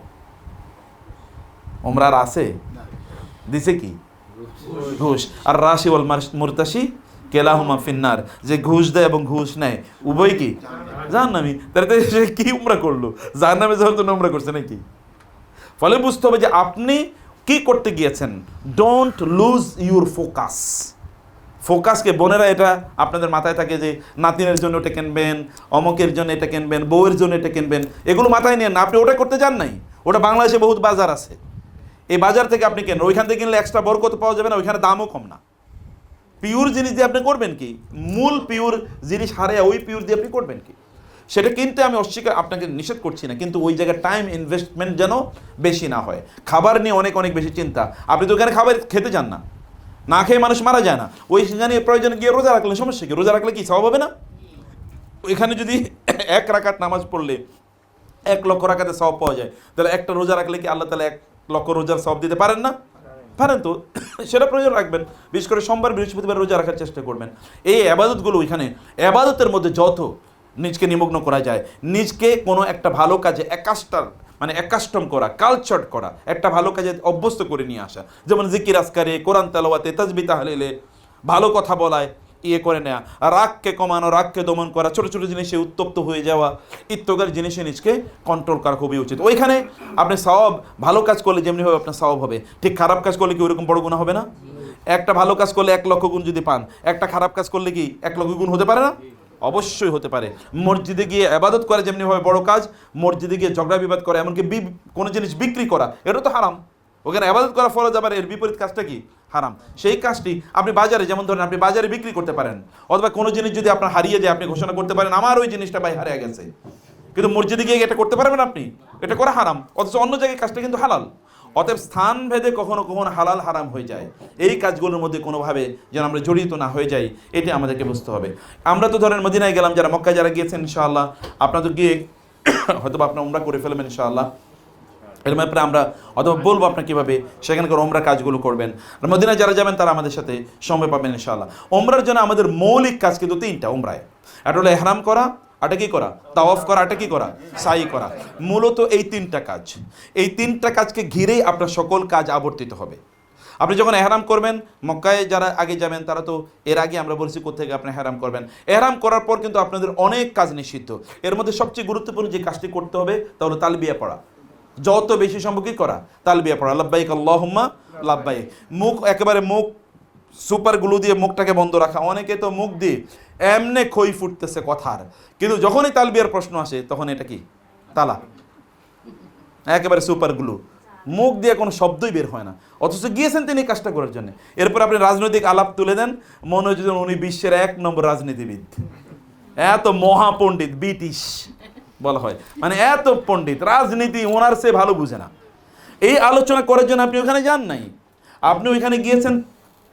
ওমরার আছে দিছে কি? ঘুষ। আর রাশি ওয়াল মুরতাশি কেলাহুমা ফিন্নার, যে ঘুষ দেয় এবং ঘুষ নেয় উভয় কি জাহান্নামী। তাহলে সে কি উমরা করলো? জাহান্নামে যাওয়ার জন্য উমরা করছে নাকি? ফলে বুঝতে হবে যে আপনি কি করতে গিয়েছেন। Don't lose your focus. ফোকাসকে, বোনেরা এটা আপনাদের মাথায় থাকে যে নাতিনের জন্য এটা কিনবেন, অমকের জন্য এটা কিনবেন, বউয়ের জন্য এটা কিনবেন, এগুলো মাথায় নিয়ে না, আপনি ওটা করতে যান নাই। ওটা বাংলাদেশে বহুত বাজার আছে, এই বাজার থেকে আপনি কেন, ওইখান থেকে কিনলে এক্সট্রা বরকত পাওয়া যাবে না, ওইখানে দামও কম না। পিওর জিনিস দিয়ে আপনি করবেন কি, মূল পিওর জিনিস হারিয়ে ওই পিওর দিয়ে আপনি করবেন কি, সেটা কিনতে আমি অস্বীকার আপনাকে নিষেধ করছি না, কিন্তু ওই জায়গায় টাইম ইনভেস্টমেন্ট যেন বেশি না হয়। খাবার নিয়ে অনেক অনেক বেশি চিন্তা, আপনি তো ওখানে খাবার খেতে যান না, না খেয়ে মানুষ মারা যায় না, ওই সেখানে প্রয়োজনে গিয়ে রোজা রাখলে সমস্যা কি, রোজা রাখলে কি সওয়াব হবে না? ওইখানে যদি 1 রাকাত নামাজ পড়লে 1 লক্ষ রাকাতে সওয়াব পাওয়া যায়, তাহলে একটা রোজা রাখলে কি আল্লাহ তাআলা 1 লক্ষ রোজার সওয়াব দিতে পারেন না? পারেন তো। সেটা প্রয়োজন রাখবেন, বিশেষ করে সোমবার বৃহস্পতিবার রোজা রাখার চেষ্টা করবেন। এই আবাদতগুলো ওইখানে আবাদতের মধ্যে যত নিজকে নিমগ্ন করা যায়, নিজকে কোনো একটা ভালো কাজে অ্যাকাস্টম করা, কালচার করা, একটা ভালো কাজে অভ্যস্ত করে নিয়ে আসা, যেমন জিকির আজকারে, কোরআন তেলাওয়াতে, তাসবিহ তাহলিলে, ভালো কথা বলায় ইয়ে করে নেওয়া, রাগকে কমানো, রাগকে দমন করা, ছোটো ছোটো জিনিসে উত্তপ্ত হয়ে যাওয়া, ইত্যাদি জিনিসে নিজকে কন্ট্রোল করা খুবই উচিত। ওইখানে আপনি সওয়াব, ভালো কাজ করলে যেমনি হবে আপনার সওয়াব হবে, ঠিক খারাপ কাজ করলে কি ওইরকম বড় গুনাহ হবে না? একটা ভালো কাজ করলে 1 লক্ষ গুণ যদি পান, একটা খারাপ কাজ করলে কি 1 লক্ষ গুণ হতে পারে না? অবশ্যই হতে পারে। মসজিদে গিয়ে ইবাদত করা যেমনিভাবে বড় কাজ, মসজিদে গিয়ে ঝগড়া বিবাদ করা, এমনকি কোনো জিনিস বিক্রি করা, এটা তো হারাম। ওখানে ইবাদত করা ফরজ, আবার এর বিপরীত কাজটা কি? হারাম। সেই কাজটি আপনি বাজারে, যেমন ধরেন আপনি বাজারে বিক্রি করতে পারেন, অথবা কোনো জিনিস যদি আপনার হারিয়ে যায় আপনি ঘোষণা করতে পারেন আমার ওই জিনিসটা ভাই হারিয়ে গেছে, কিন্তু মসজিদে গিয়ে এটা করতে পারবেন আপনি? এটা করা হারাম, অথচ অন্য জায়গায় কাজটা কিন্তু হালাল। অতএব স্থান ভেদে কখনো কখনো হালাল হারাম হয়ে যায়, এই কাজগুলোর মধ্যে কোনোভাবে যেন আমরা জড়িত না হয়ে যাই, এটা আমাদেরকে বুঝতে হবে। আমরা তো ধরেন মদিনায় গেলাম, যারা মক্কায় যারা গিয়েছেন ইনশাআল্লাহ আপনারা তো গিয়ে হয়তো আপনার উমরা করে ফেলবেন ইনশাআল্লাহ, এর ব্যাপারে আমরা অথবা বলবো আপনার কীভাবে সেখানকার ওমরা কাজগুলো করবেন। আর মদিনায় যারা যাবেন তারা আমাদের সাথে সময় পাবেন ইনশাআল্লাহ। ওমরার জন্য আমাদের মৌলিক কাজ কিন্তু 3টা ওমরায়, একটা হলো ইহরাম করা, আটা কি করা, তাওয়াফ করা, আটা কি করা, সাই করা। মূলত এই 3টা কাজ, এই 3টা কাজকে ঘিরেই আপনার সকল কাজ আবর্তিত হবে। আপনি যখন এহরাম করবেন, মক্কায় যারা আগে যাবেন তারা তো এর আগে আমরা বলছি কোথেকে আপনি এহরাম করবেন। এহরাম করার পর কিন্তু আপনাদের অনেক কাজ নিষিদ্ধ, এর মধ্যে সবচেয়ে গুরুত্বপূর্ণ যে কাজটি করতে হবে তা হলো তালবিয়া পড়া, যত বেশি সম্ভব কি করা, তালবিয়া পড়া, লাব্বাইক আল্লাহুম্মা লাব্বাইক। মুখ একেবারে মুখ সুপার গ্লু দিয়ে মুখটাকে বন্ধ রাখা, অনেকে তো মুখ দিয়ে এমনে খই ফুটতেছে কথার, কিন্তু যখনই তালবিয়ার প্রশ্ন আসে তখন এটা কি তালা, একেবারে সুপার গ্লু, মুখ দিয়ে কোনো শব্দই বের হয় না, অথচ গিয়েছেন তিনি কাজটা করার জন্য। এরপর আপনি রাজনৈতিক আলাপ তুলে দেন, মনে হচ্ছে যেন উনি বিশ্বের 1 নম্বর রাজনীতিবিদ, এত মহাপণ্ডিত, ব্রিটিশ বলা হয়, মানে এত পণ্ডিত, রাজনীতি ওনার সে ভালো বুঝে না। এই আলোচনা করার জন্য আপনি ওখানে যান নাই, আপনি ওইখানে গিয়েছেন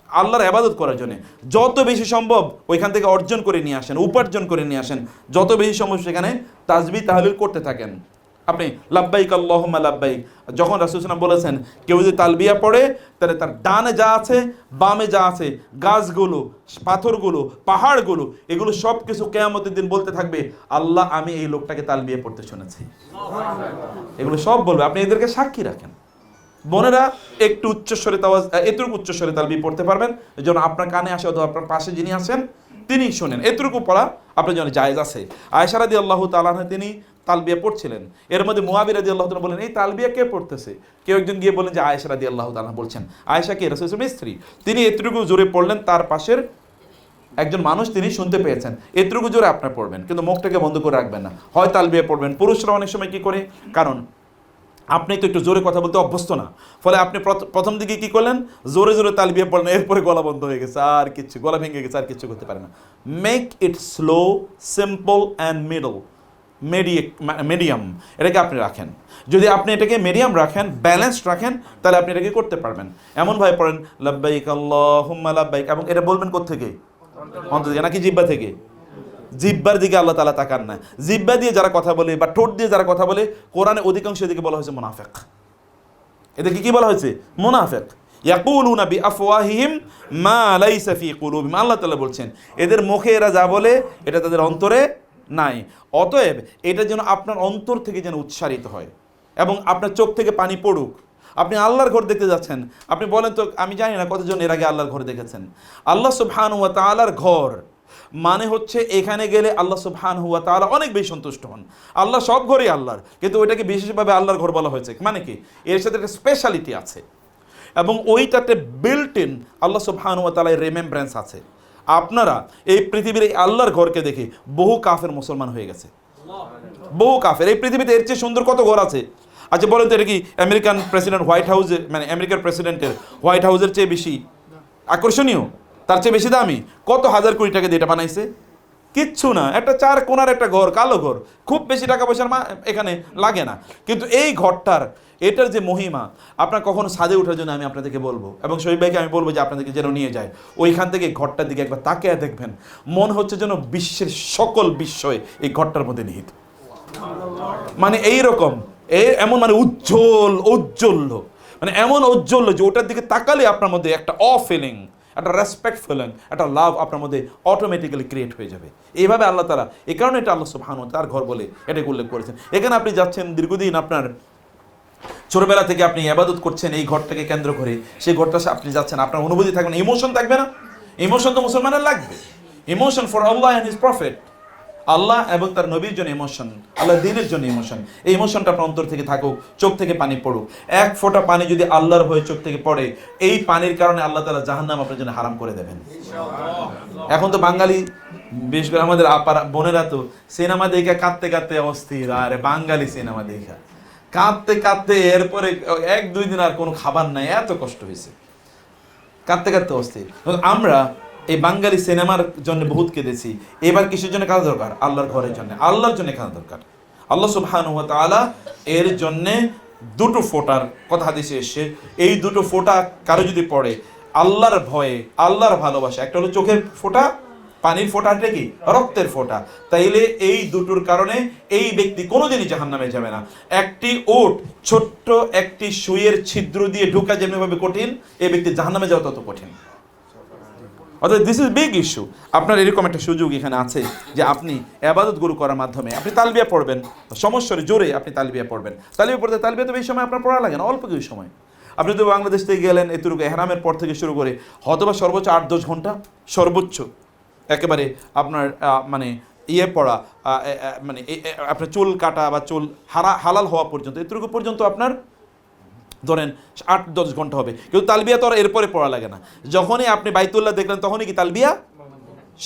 আল্লাহর ইবাদত করার জন্য। যত বেশি সম্ভব ওইখান থেকে অর্জন করে নিয়ে আসেন, উপার্জন করে নিয়ে আসেন, যত বেশি সম্ভব সেখানে তাসবিহ তাহলিল করতে থাকেন। আপনি লাব্বাইক আল্লাহুম্মা লাব্বাইক, যখন রাসূল সাল্লাল্লাহু আলাইহি ওয়াসাল্লাম বলেছেন কেউ যদি তালবিয়া পড়ে তাহলে তার ডানে যা আছে বামে যা আছে, গাছগুলো, পাথরগুলো, পাহাড়গুলো, এগুলো সব কিছু কিয়ামতের দিন বলতে থাকবে আল্লাহ আমি এই লোকটাকে তালবিয়া পড়তে শুনেছি, এগুলো সব বলবে, আপনি এদেরকে সাক্ষী রাখেন। বোনেরা একটু উচ্চস্বরে এতটুকু উচ্চস্বরে তালবিয়া পড়তে পারবেন যেন আপনার কানে আসে, অথবা আপনার পাশে যিনি আছেন তিনি শোনেন, এতটুকু পড়া আপনার জন্য জায়েজ আছে। আয়েশা রাদিয়াল্লাহু তাআলা আনহা তিনি তালবিয়া পড়ছিলেন, এর মধ্যে মুয়াবিয়া রাদিয়াল্লাহু তাআলা বলেন এই তালবিয়া কে পড়তেছে? কেউ একজন গিয়ে বলেন যে আয়েশা রাদিয়াল্লাহু তাআলা বলছেন। আয়েশা কে? রাসূলের স্ত্রী। তিনি এতটুকু জোরে পড়লেন, তার পাশের একজন মানুষ তিনি শুনতে পেয়েছেন, এতটুকু জোরে আপনার পড়বেন, কিন্তু মুখটাকে বন্ধ করে রাখবেন না, হয় তালবিয়া পড়বেন। পুরুষরা অনেক সময় কি করে, কারণ আপনি তো একটু জোরে কথা বলতে অভ্যস্ত না, ফলে আপনি প্রথম দিকে কি করলেন, জোরে জোরে তালবিয়া পড়লেন, এরপরে গলা বন্ধ হয়ে গেছে, আর কিচ্ছু, গলা ভেঙে গেছে, আর কিচ্ছু করতে পারে না। Make it slow, simple and medium, এটাকে আপনি রাখেন। যদি আপনি এটাকে মিডিয়াম রাখেন, ব্যালেন্সড রাখেন, তাহলে আপনি এটাকে করতে পারবেন। এমনভাবে পড়েন লাব্বাইক আল্লাহুম্মা লাব্বাইক, এবং এটা বলবেন কোত্থেকে? অন্তর থেকে নাকি জিহ্বা থেকে? জিহ্বার দিকে আল্লাহ তাআলা তাকান না। জিহ্বা দিয়ে যারা কথা বলে বা ঠোঁট দিয়ে যারা কথা বলে, কোরআনে অধিকাংশ এদিকে বলা হয়েছে মুনাফিক। এদেরকে কি বলা হয়েছে? মুনাফিক। ইয়াকুলুনা বিআফওয়াহিহিম মা লাইসা ফি কুলুবিহিম, আল্লাহ তাআলা বলছেন এদের মুখে এরা যা বলে এটা তাদের অন্তরে নাই। অতএব এটা যেন আপনার অন্তর থেকে যেন উচ্চারিত হয় এবং আপনার চোখ থেকে পানি পড়ুক। আপনি আল্লাহর ঘর দেখতে যাচ্ছেন, আপনি বলেন তো, আমি জানি না কতজন এর আগে আল্লাহর ঘর দেখেছেন। আল্লাহ সুবহানাহু ওয়া তাআলার ঘর মানে হচ্ছে এখানে গেলে আল্লাহ সুবহানাহু ওয়া তাআলা অনেক বেশি সন্তুষ্ট হন। আল্লাহ সব ঘরই আল্লাহর, কিন্তু ওইটাকে বিশেষভাবে আল্লাহর ঘর বলা হয়েছে, মানে কি এর সাথে একটা স্পেশালিটি আছে এবং ওইটাতে বিল্ট ইন আল্লাহ সুবহানাহু ওয়া তাআলার রিমেম্ব্রেন্স আছে। আপনারা এই পৃথিবীর এই আল্লাহর ঘরকে দেখে বহু কাফের মুসলমান হয়ে গেছে, বহু কাফের। এই পৃথিবীতে এর চেয়ে সুন্দর কত ঘর আছে? আচ্ছা বলেন তো, এটা কি আমেরিকান প্রেসিডেন্ট হোয়াইট হাউসে, মানে আমেরিকার প্রেসিডেন্টের হোয়াইট হাউসের চেয়ে বেশি আকর্ষণীয়, তার চেয়ে বেশি দামি? কত হাজার কোটি টাকা দিয়ে এটা বানাইছে? কিচ্ছু না, একটা 4 কোণার একটা ঘর, কালো ঘর, খুব বেশি টাকা পয়সার এখানে লাগে না। কিন্তু এই ঘরটার, এটার যে মহিমা, আপনার কখনো ছাদে ওঠার জন্য আমি আপনাদেরকে বলবো, এবং শহীদ ভাইকে আমি বলবো যে আপনাদেরকে যেন নিয়ে যায় ওইখান থেকে ঘরটার দিকে একবার তাকিয়ে দেখবেন, মন হচ্ছে যেন বিশ্বের সকল বিস্ময় এই ঘরটার মধ্যে নিহিত। মানে এইরকম এমন মানে ঔজ্জ্বল্য, মানে এমন ঔজ্জ্বল্য যে ওটার দিকে তাকালে আপনার মধ্যে একটা ফিলিং, একটা রেসপেক্ট ফিলিং, একটা লাভ আপনার মধ্যে অটোমেটিক্যালি ক্রিয়েট হয়ে যাবে। এইভাবে আল্লাহ তাআলা, এই কারণে এটা আল্লাহ সুবহানাহু তার ঘর বলে এটাকে উল্লেখ করেছেন। এখানে আপনি যাচ্ছেন দীর্ঘদিন, আপনার ছোটবেলা থেকে আপনি ইবাদত করছেন এই ঘরটাকে কেন্দ্র করে, সেই ঘরটা আপনি যাচ্ছেন, আপনার অনুভূতি থাকবে না, ইমোশন থাকবে না? ইমোশন তো মুসলমানের লাগবে, ইমোশন ফর আল্লাহ অ্যান্ড হিজ প্রফেট, আল্লাহ এবং তার নবীর জন্য ইমোশন, আল্লাহ দিনের জন্য ইমোশন। এই ইমোশনটা আপনার অন্তর থেকে থাকুক, চোখ থেকে পানি পড়ুক। এক ফোঁটা পানি যদি আল্লাহর ভয়ে চোখ থেকে পড়ে, এই পানির কারণে আল্লাহ তাআলা জাহান্নাম আপনার জন্য হারাম করে দেবেন। এখন তো বাঙালি, বিশেষ করে আমাদের আপারা বোনেরা তো সিনেমা দেখে কাঁদতে কাঁদতে অস্থির, আর বাঙালি সিনেমা দেখা কাঁদতে কাঁদতে এরপরে 1-2 দিন আর কোনো খাবার নাই, এত কষ্ট হয়েছে, কাঁদতে কাঁদতে অস্থির। আমরা এই বাঙালি সিনেমার জন্য বহুত কেঁদেছি। এবার কিসের জন্য কাঁদা দরকার? আল্লাহর ঘরের জন্য, আল্লাহর জন্য কাঁদা দরকার। আল্লাহ সুবহানাহু ওয়া তাআলা এর জন্যে 2টো ফোঁটার কথা হাদিসে এসে, এই 2টো ফোঁটা কারো যদি পড়ে আল্লাহর ভয়ে, আল্লাহর ভালোবাসা, একটা হলো চোখের ফোঁটা, পানির ফোঁটাটা কি রক্তের ফোঁটা, তাইলে এই 2টোর কারণে এই ব্যক্তি কোনোদিনই জাহান্নামে যাবে না। একটি ওট ছোট্ট একটি সুইয়ের ছিদ্র দিয়ে ঢোকা যেমনিভাবে কঠিন, এই ব্যক্তি জাহান্নামে যাওয়া তত কঠিন। অর্থাৎ দিস ইজ বিগ ইস্যু। আপনার এরকম একটা সুযোগ এখানে আছে যে আপনি ইবাদত গুরু করার মাধ্যমে আপনি তালবিয়া পড়বেন, সমস্যার জোরে আপনি তালবিয়া পড়বেন। তালবিয়া তো এই সময় আপনার পড়া লাগে না, অল্প কিছু সময়। আপনি তো বাংলাদেশ থেকে গেলেন, এতটুকু এহরামের পর থেকে শুরু করে হয়তোবা সর্বোচ্চ 8-10 ঘন্টা, সর্বোচ্চ একেবারে আপনার মানে পড়া, মানে আপনার চুল কাটা বা চুল হালাল হওয়া পর্যন্ত, এতটুকু পর্যন্ত আপনার ধরেন 8-10 ঘন্টা হবে। কিন্তু তালবিয়া তো আর এরপরে পড়া লাগে না। যখনই আপনি বাইতুল্লাহ দেখলেন তখনই কি তালবিয়া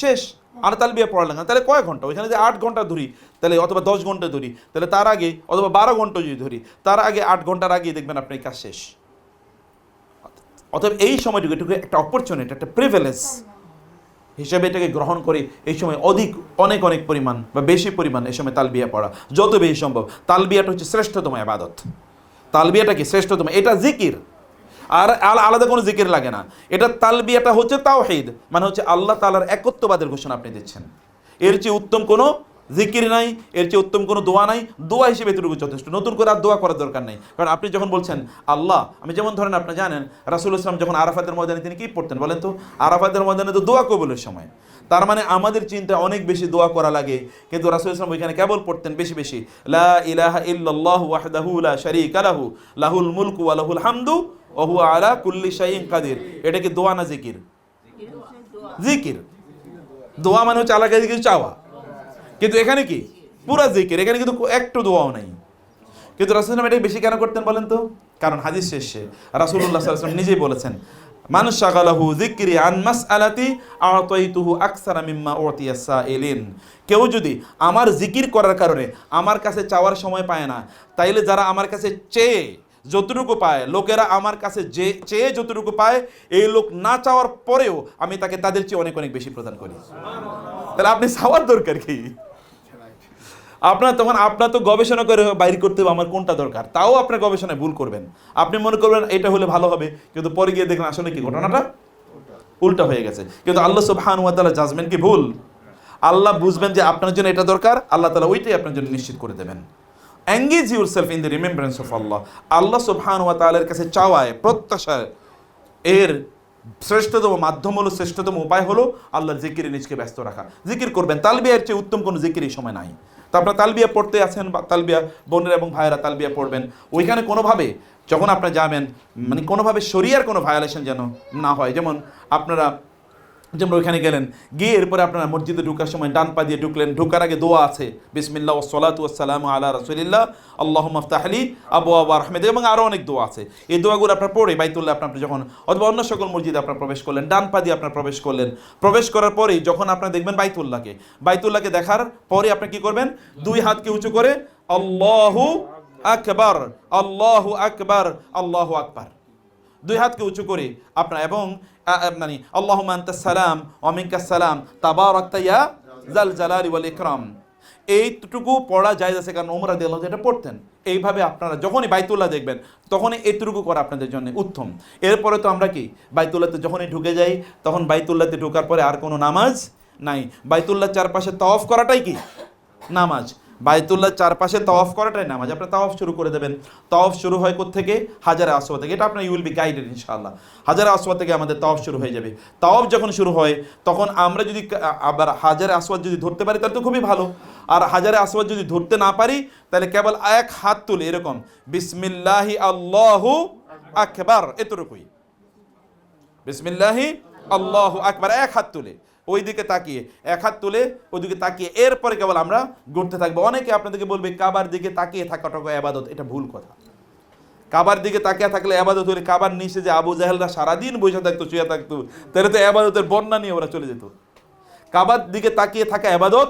শেষ, আর তালবিয়া পড়া লাগে না। তাহলে কয় ঘন্টা? ওইখানে যে 8 ঘন্টা ধরি, তাহলে অথবা 10 ঘন্টা ধরি, তাহলে তার আগে, অথবা 12 ঘন্টা যদি ধরি, তার আগে 8 ঘন্টার আগেই দেখবেন আপনার কাজ শেষ। অতএব এই সময়টুকু এটুকু একটা অপরচুনিটি, একটা প্রিভিলেজ হিসেবে এটাকে গ্রহণ করে এই সময় অনেক পরিমাণ বা বেশি পরিমাণ এই সময় তালবিয়া পড়া যত বেশি সম্ভব। তালবিয়াটা হচ্ছে শ্রেষ্ঠতম ইবাদত। তালবিয়াটা কি শ্রেষ্ঠতম? এটা জিকির, আর আলাদা কোনো জিকির লাগে না। এটা তালবিয়াটা হচ্ছে তাওহীদ, মানে হচ্ছে আল্লাহ তাআলার একত্ববাদের ঘোষণা আপনি দিচ্ছেন। এর চেয়ে উত্তম কোনো জিকির নাই, এর চেয়ে উত্তম কোনো দোয়া নাই। দোয়া হিসেবে এতটুকু যথেষ্ট, নতুন করে আর দোয়া করার দরকার নেই। কারণ আপনি যখন বলছেন আল্লাহ, আমি যেমন ধরেন আপনি জানেন রাসূলুল্লাহ সাল্লাল্লাহু আলাইহি ওয়াসাল্লাম যখন আরাফাতের ময়দানে তিনি কি পড়তেন বলেন তো? আরাফাতের ময়দানে তো দোয়া কবুলের সময়। তার মানে আমাদের চিন্তায় অনেক বেশি দোয়া করা লাগে, কিন্তু রাসূলুল্লাহ সাল্লাল্লাহু আলাইহি ওয়াসাল্লাম ওইখানে কেবল পড়তেন বেশি লা ইলাহা ইল্লাল্লাহু ওয়াহদাহু লা শারীকা লাহু লাহুল মুলকু ওয়া লাহুল হামদু ওয়া হুয়া আলা কুল্লি শাইইন কাদির। এটা কি দোয়া না জিকির? জিকির। দোয়া মানে হচ্ছে আল্লাহর কাছে কিছু চাওয়া, কিন্তু এখানে কি পুরা জিকির, এখানে কিন্তু একটু দোয়াও নাই। কিন্তু রাসূলুল্লাহ সাল্লাল্লাহু আলাইহি ওয়াসাল্লাম এটা বেশি কেন করতেন বলেন তো? কারণ হাদিস শেষে রাসূলুল্লাহ সাল্লাল্লাহু আলাইহি ওয়াসাল্লাম নিজেই বলেছেন, মান শাগালাহু যিকরি আন মাসআলাতি আতাইতুহু আকসারা মিম্মা উতিয়াস সাইলিন। কেউ যদি আমার জিকির করার কারণে আমার কাছে চাওয়ার সময় পায় না, তাইলে যারা আমার কাছে চেয়ে যতটুকু পায়, লোকেরা আমার কাছে যে চেয়ে যতটুকু পায়, এই লোক না চাওয়ার পরেও আমি তাকে তাদের চেয়ে অনেক বেশি প্রদান করি। তাহলে আপনি চাওয়ার দরকার কি? আপনার তো গবেষণা করে বাইর করতে হবে আমার কোনটা দরকার, তাও আপনার গবেষণায় ভুল করবেন। আপনি মনে করবেন এটা হলে ভালো হবে, কিন্তু পরে গিয়ে দেখলেন আসলে কি ঘটনাটা উল্টা হয়ে গেছে। কিন্তু আল্লাহ সুবহানাহু ওয়া তাআলা জাজমেন্ট কি ভুল? আল্লাহ বুঝবেন যে আপনার জন্য এটা দরকার, আল্লাহ তাআলা ওইটাই আপনার জন্য নিশ্চিত করে দেবেন। Engage yourself in the remembrance of Allah. আল্লাহ সুবহানাহু ওয়া তাআলার কাছে চাওয়ায়, প্রত্যাশায় এর শ্রেষ্ঠতম মাধ্যম হলো, শ্রেষ্ঠতম উপায় হলো আল্লাহর জিকিরে নিজকে ব্যস্ত রাখা। জিকির করবেন, তালবিয়ার চেয়ে উত্তম কোনো জিকির এই সময় নাই। তো আপনার তালবিয়া পড়তে আছেন, বা তালবিয়া বোনেরা এবং ভাইয়েরা তালবিয়া পড়বেন, ওইখানে কোনোভাবে যখন আপনারা যাবেন মানে কোনোভাবে শরিয়ার কোনো ভায়োলেশন যেন না হয়। যেমন আপনারা যেমন ওইখানে গেলেন, গিয়ে এরপরে আপনারা মসজিদে ঢুকার সময় ডান পা দিয়ে ঢুকলেন, ঢুকার আগে দোয়া আছে, বিসমিল্লাহ ওয়াসসালাতু ওয়াসসালামু আলা রাসূলিল্লাহ আল্লাহুম্মা ইফতাহলি আবওয়াবা রাহমাতিক, এবং আরও অনেক দোয়া আছে। এই দোয়াগুলো আপনার পড়ে বাইতুল্লাহ আপনার যখন অথবা অন্য সকল মসজিদে আপনার প্রবেশ করলেন, ডান পা দিয়ে আপনার প্রবেশ করলেন, প্রবেশ করার পরেই যখন আপনারা দেখবেন বাইতুল্লাহকে দেখার পরে আপনি কি করবেন, দুই হাতকে উঁচু করে আল্লাহু আকবার, আল্লাহু আকবার, আল্লাহু আকবার, দুই হাতকে উঁচু করে আপনার, এবং মানে আল্লাহুম্মা আনতাস সালাম ওয়া মিনকাস সালাম তাবারাকতা ইয়া যাল জালালি ওয়াল ইকরাম, এইটুকু পড়া জায়েজ আছে, কারণ ওমর রাদিয়াল্লাহু আনহু এটা পড়তেন। এইভাবে আপনারা যখনই বাইতুল্লাহ দেখবেন তখনই এইটুকু করা আপনাদের জন্য উত্তম। এরপরে তো আমরা কি বাইতুল্লাহতে যখনই ঢুকে যাই, তখন বাইতুল্লাহতে ঢোকার পরে আর কোনো নামাজ নাই, বাইতুল্লাহ চারপাশে তাওয়াফ করাটাই কি নামাজ, বাইতুল্লাহ চারপাশে তাওয়াফ করাটাই নামাজ। আপনার তাওয়াফ শুরু করে দেবেন। তাওয়াফ শুরু হয় কোত্থেকে? হাজারে আসওয়াদ থেকে। এটা আপনার ইউ উইল বি গাইডেড ইনশাআল্লাহ। হাজারে আসওয়াদ থেকে আমাদের তাওয়াফ শুরু হয়ে যাবে। তাওয়াফ যখন শুরু হয় তখন আমরা যদি আবার হাজারে আসওয়াদ যদি ধরতে পারি তাহলে তো খুবই ভালো, আর হাজারে আসওয়াদ যদি ধরতে না পারি তাহলে কেবল এক হাত তুলে এরকম বিসমিল্লাহি আল্লাহু আকবার, এতটুকুই, বিসমিল্লাহি আল্লাহু আকবার, এক হাত তুলে ওই দিকে তাকিয়ে, এক হাত তুলে ওই দিকে তাকিয়ে, এরপরে কেবল আমরা ঘুরতে থাকবো। অনেকে আপনাদেরকে বলবে কাবার দিকে তাকিয়ে থাকাটা ইবাদত, এটা ভুল কথা। কাবার দিকে তাকিয়ে থাকলে ইবাদত হলে কাবার নিচে যে আবু জাহেলরা সারাদিন বসে থাকতো, শুয়ে থাকতো, তাহলে তো ইবাদতের বন্যা নিয়ে ওরা চলে যেত। কাবার দিকে তাকিয়ে থাকা ইবাদত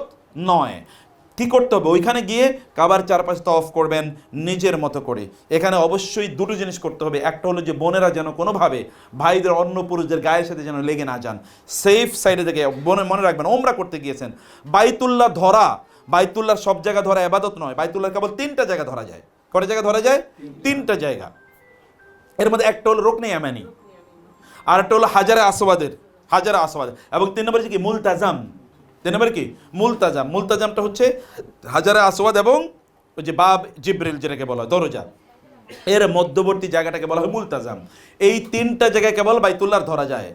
নয়। কি করতে হবে? ওইখানে গিয়ে কাবার চারপাশে তাওয়াফ করবেন নিজের মতো করে। এখানে অবশ্যই দুটো জিনিস করতে হবে। একটা হলো যে বোনেরা যেন কোনোভাবে ভাইদের অন্য পুরুষদের গায়ের সাথে যেন লেগে না যান, সেফ সাইডে থেকে মনে রাখবেন। ওমরা করতে গিয়েছেন, বাইতুল্লাহ ধরা, বাইতুল্লাহর সব জায়গা ধরা ইবাদত নয়। বাইতুল্লাহ কেবল 3টা জায়গা ধরা যায়। কটা জায়গা ধরা যায়? 3টা জায়গা। এর মধ্যে একটা হলো রুকনে ইয়ামানি, আর একটা হলো হাজারে আসওয়াদের, হাজারে আসওয়াদ, এবং 3 নম্বর কি মুলতাজাম। 3 নম্বর কি মুলতাজাম। মুলতাজামটা হচ্ছে হাজারে আসওয়াদ এবং ওই যে বাব জিব্রিল যেটাকে বলা হয় দরজা, এর মধ্যবর্তী জায়গাটাকে বলা হয় মুলতাজাম। এই 3টা জায়গায় কেবল বাইতুল্লাহ ধরা যায়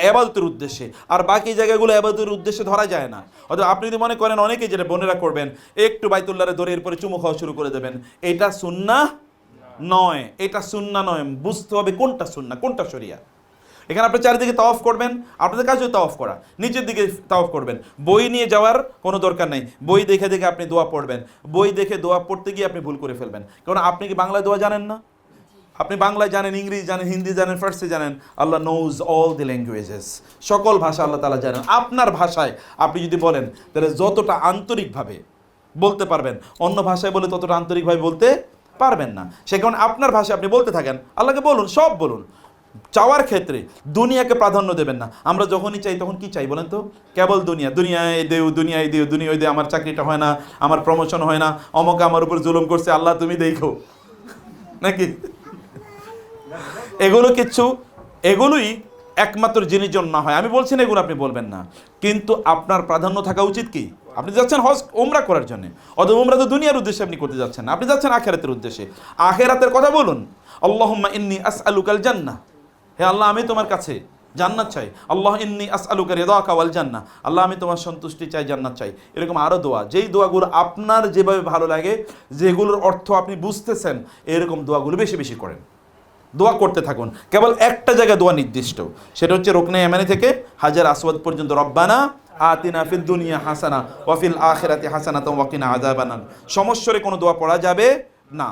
ইবাদতের উদ্দেশ্যে, আর বাকি জায়গাগুলো ইবাদতের উদ্দেশ্যে ধরা যায় না। অথবা আপনি যদি মনে করেন, অনেকে যেটা বোনেরা করবেন, একটু বাইতুল্লাহরে ধরে এরপরে চুমু খাওয়া শুরু করে দেবেন, এটা সুন্নাহ নয়, এটা সুন্নাহ নয়। বুঝতে হবে কোনটা সুন্নাহ কোনটা শরিয়া। এখানে আপনি চারিদিকে তাওয়াফ করবেন, আপনাদের কাজ হচ্ছে তাওয়াফ করা, নিচের দিকে তাওয়াফ করবেন। বই নিয়ে যাওয়ার কোনো দরকার নেই, বই দেখে দেখে আপনি দোয়া পড়বেন। বই দেখে দোয়া পড়তে গিয়ে আপনি ভুল করে ফেলবেন, কারণ আপনি কি বাংলায় দোয়া জানেন না? আপনি বাংলায় জানেন, ইংরেজি জানেন, হিন্দি জানেন, ফার্সি জানেন। আল্লাহ নোজ অল দি ল্যাঙ্গুয়েজেস, সকল ভাষা আল্লাহ তাআলা জানেন। আপনার ভাষায় আপনি যদি বলেন তাহলে যতটা আন্তরিকভাবে বলতে পারবেন, অন্য ভাষায় বলে ততটা আন্তরিকভাবে বলতে পারবেন না। সে কারণে আপনার ভাষায় আপনি বলতে থাকেন, আল্লাহকে বলুন, সব বলুন। চাওয়ার ক্ষেত্রে দুনিয়াকে প্রাধান্য দেবেন না। আমরা যখনই চাই তখন কি চাই বলেন তো? কেবল দুনিয়া, দুনিয়ায় দেও, দুনিয়ায় দেও, দুনিয়ায় দেও, আমার চাকরিটা হয় না, আমার প্রমোশন হয় না, অমুকে আমার উপর জুলুম করছে, আল্লাহ তুমি দেখো, নাকি? এগুলোই একমাত্র জিনিস জন্য না হয়। আমি বলছি না এগুলো আপনি বলবেন না, কিন্তু আপনার প্রাধান্য থাকা উচিত কি? আপনি যাচ্ছেন হজ ওমরা করার জন্য, অথবা ওমরা তো দুনিয়ার উদ্দেশ্যে আপনি করতে যাচ্ছেন না, আপনি যাচ্ছেন আখিরাতের উদ্দেশ্যে। আখিরাতের কথা বলুন, আল্লাহুম্মা ইন্নী আসআলুকাল জান্নাহ, হে আল্লাহ আমি তোমার কাছে জান্নাত চাই। আল্লাহ ইন্নী আসআলুকা রিদাকা ওয়াল জান্নাহ, আল্লাহ আমি তোমার সন্তুষ্টি চাই, জান্নাত চাই। এরকম আরও দোয়া, যেই দোয়াগুলো আপনার যেভাবে ভালো লাগে, যেগুলোর অর্থ আপনি বুঝতেছেন, এরকম দোয়াগুলো বেশি বেশি করেন, দোয়া করতে থাকুন। কেবল একটা জায়গায় দোয়া নির্দিষ্ট, সেটা হচ্ছে রুকনে ইয়ামানি থেকে হাজার আসওয়াদ পর্যন্ত, রব্বানা আতিনা ফিদ দুনিয়া হাসানা ওয়া ফিল আখিরাতি হাসানাতাও ওয়া কিনা আযাবান্নার। সমস্বরে কোনো দোয়া পড়া যাবে না।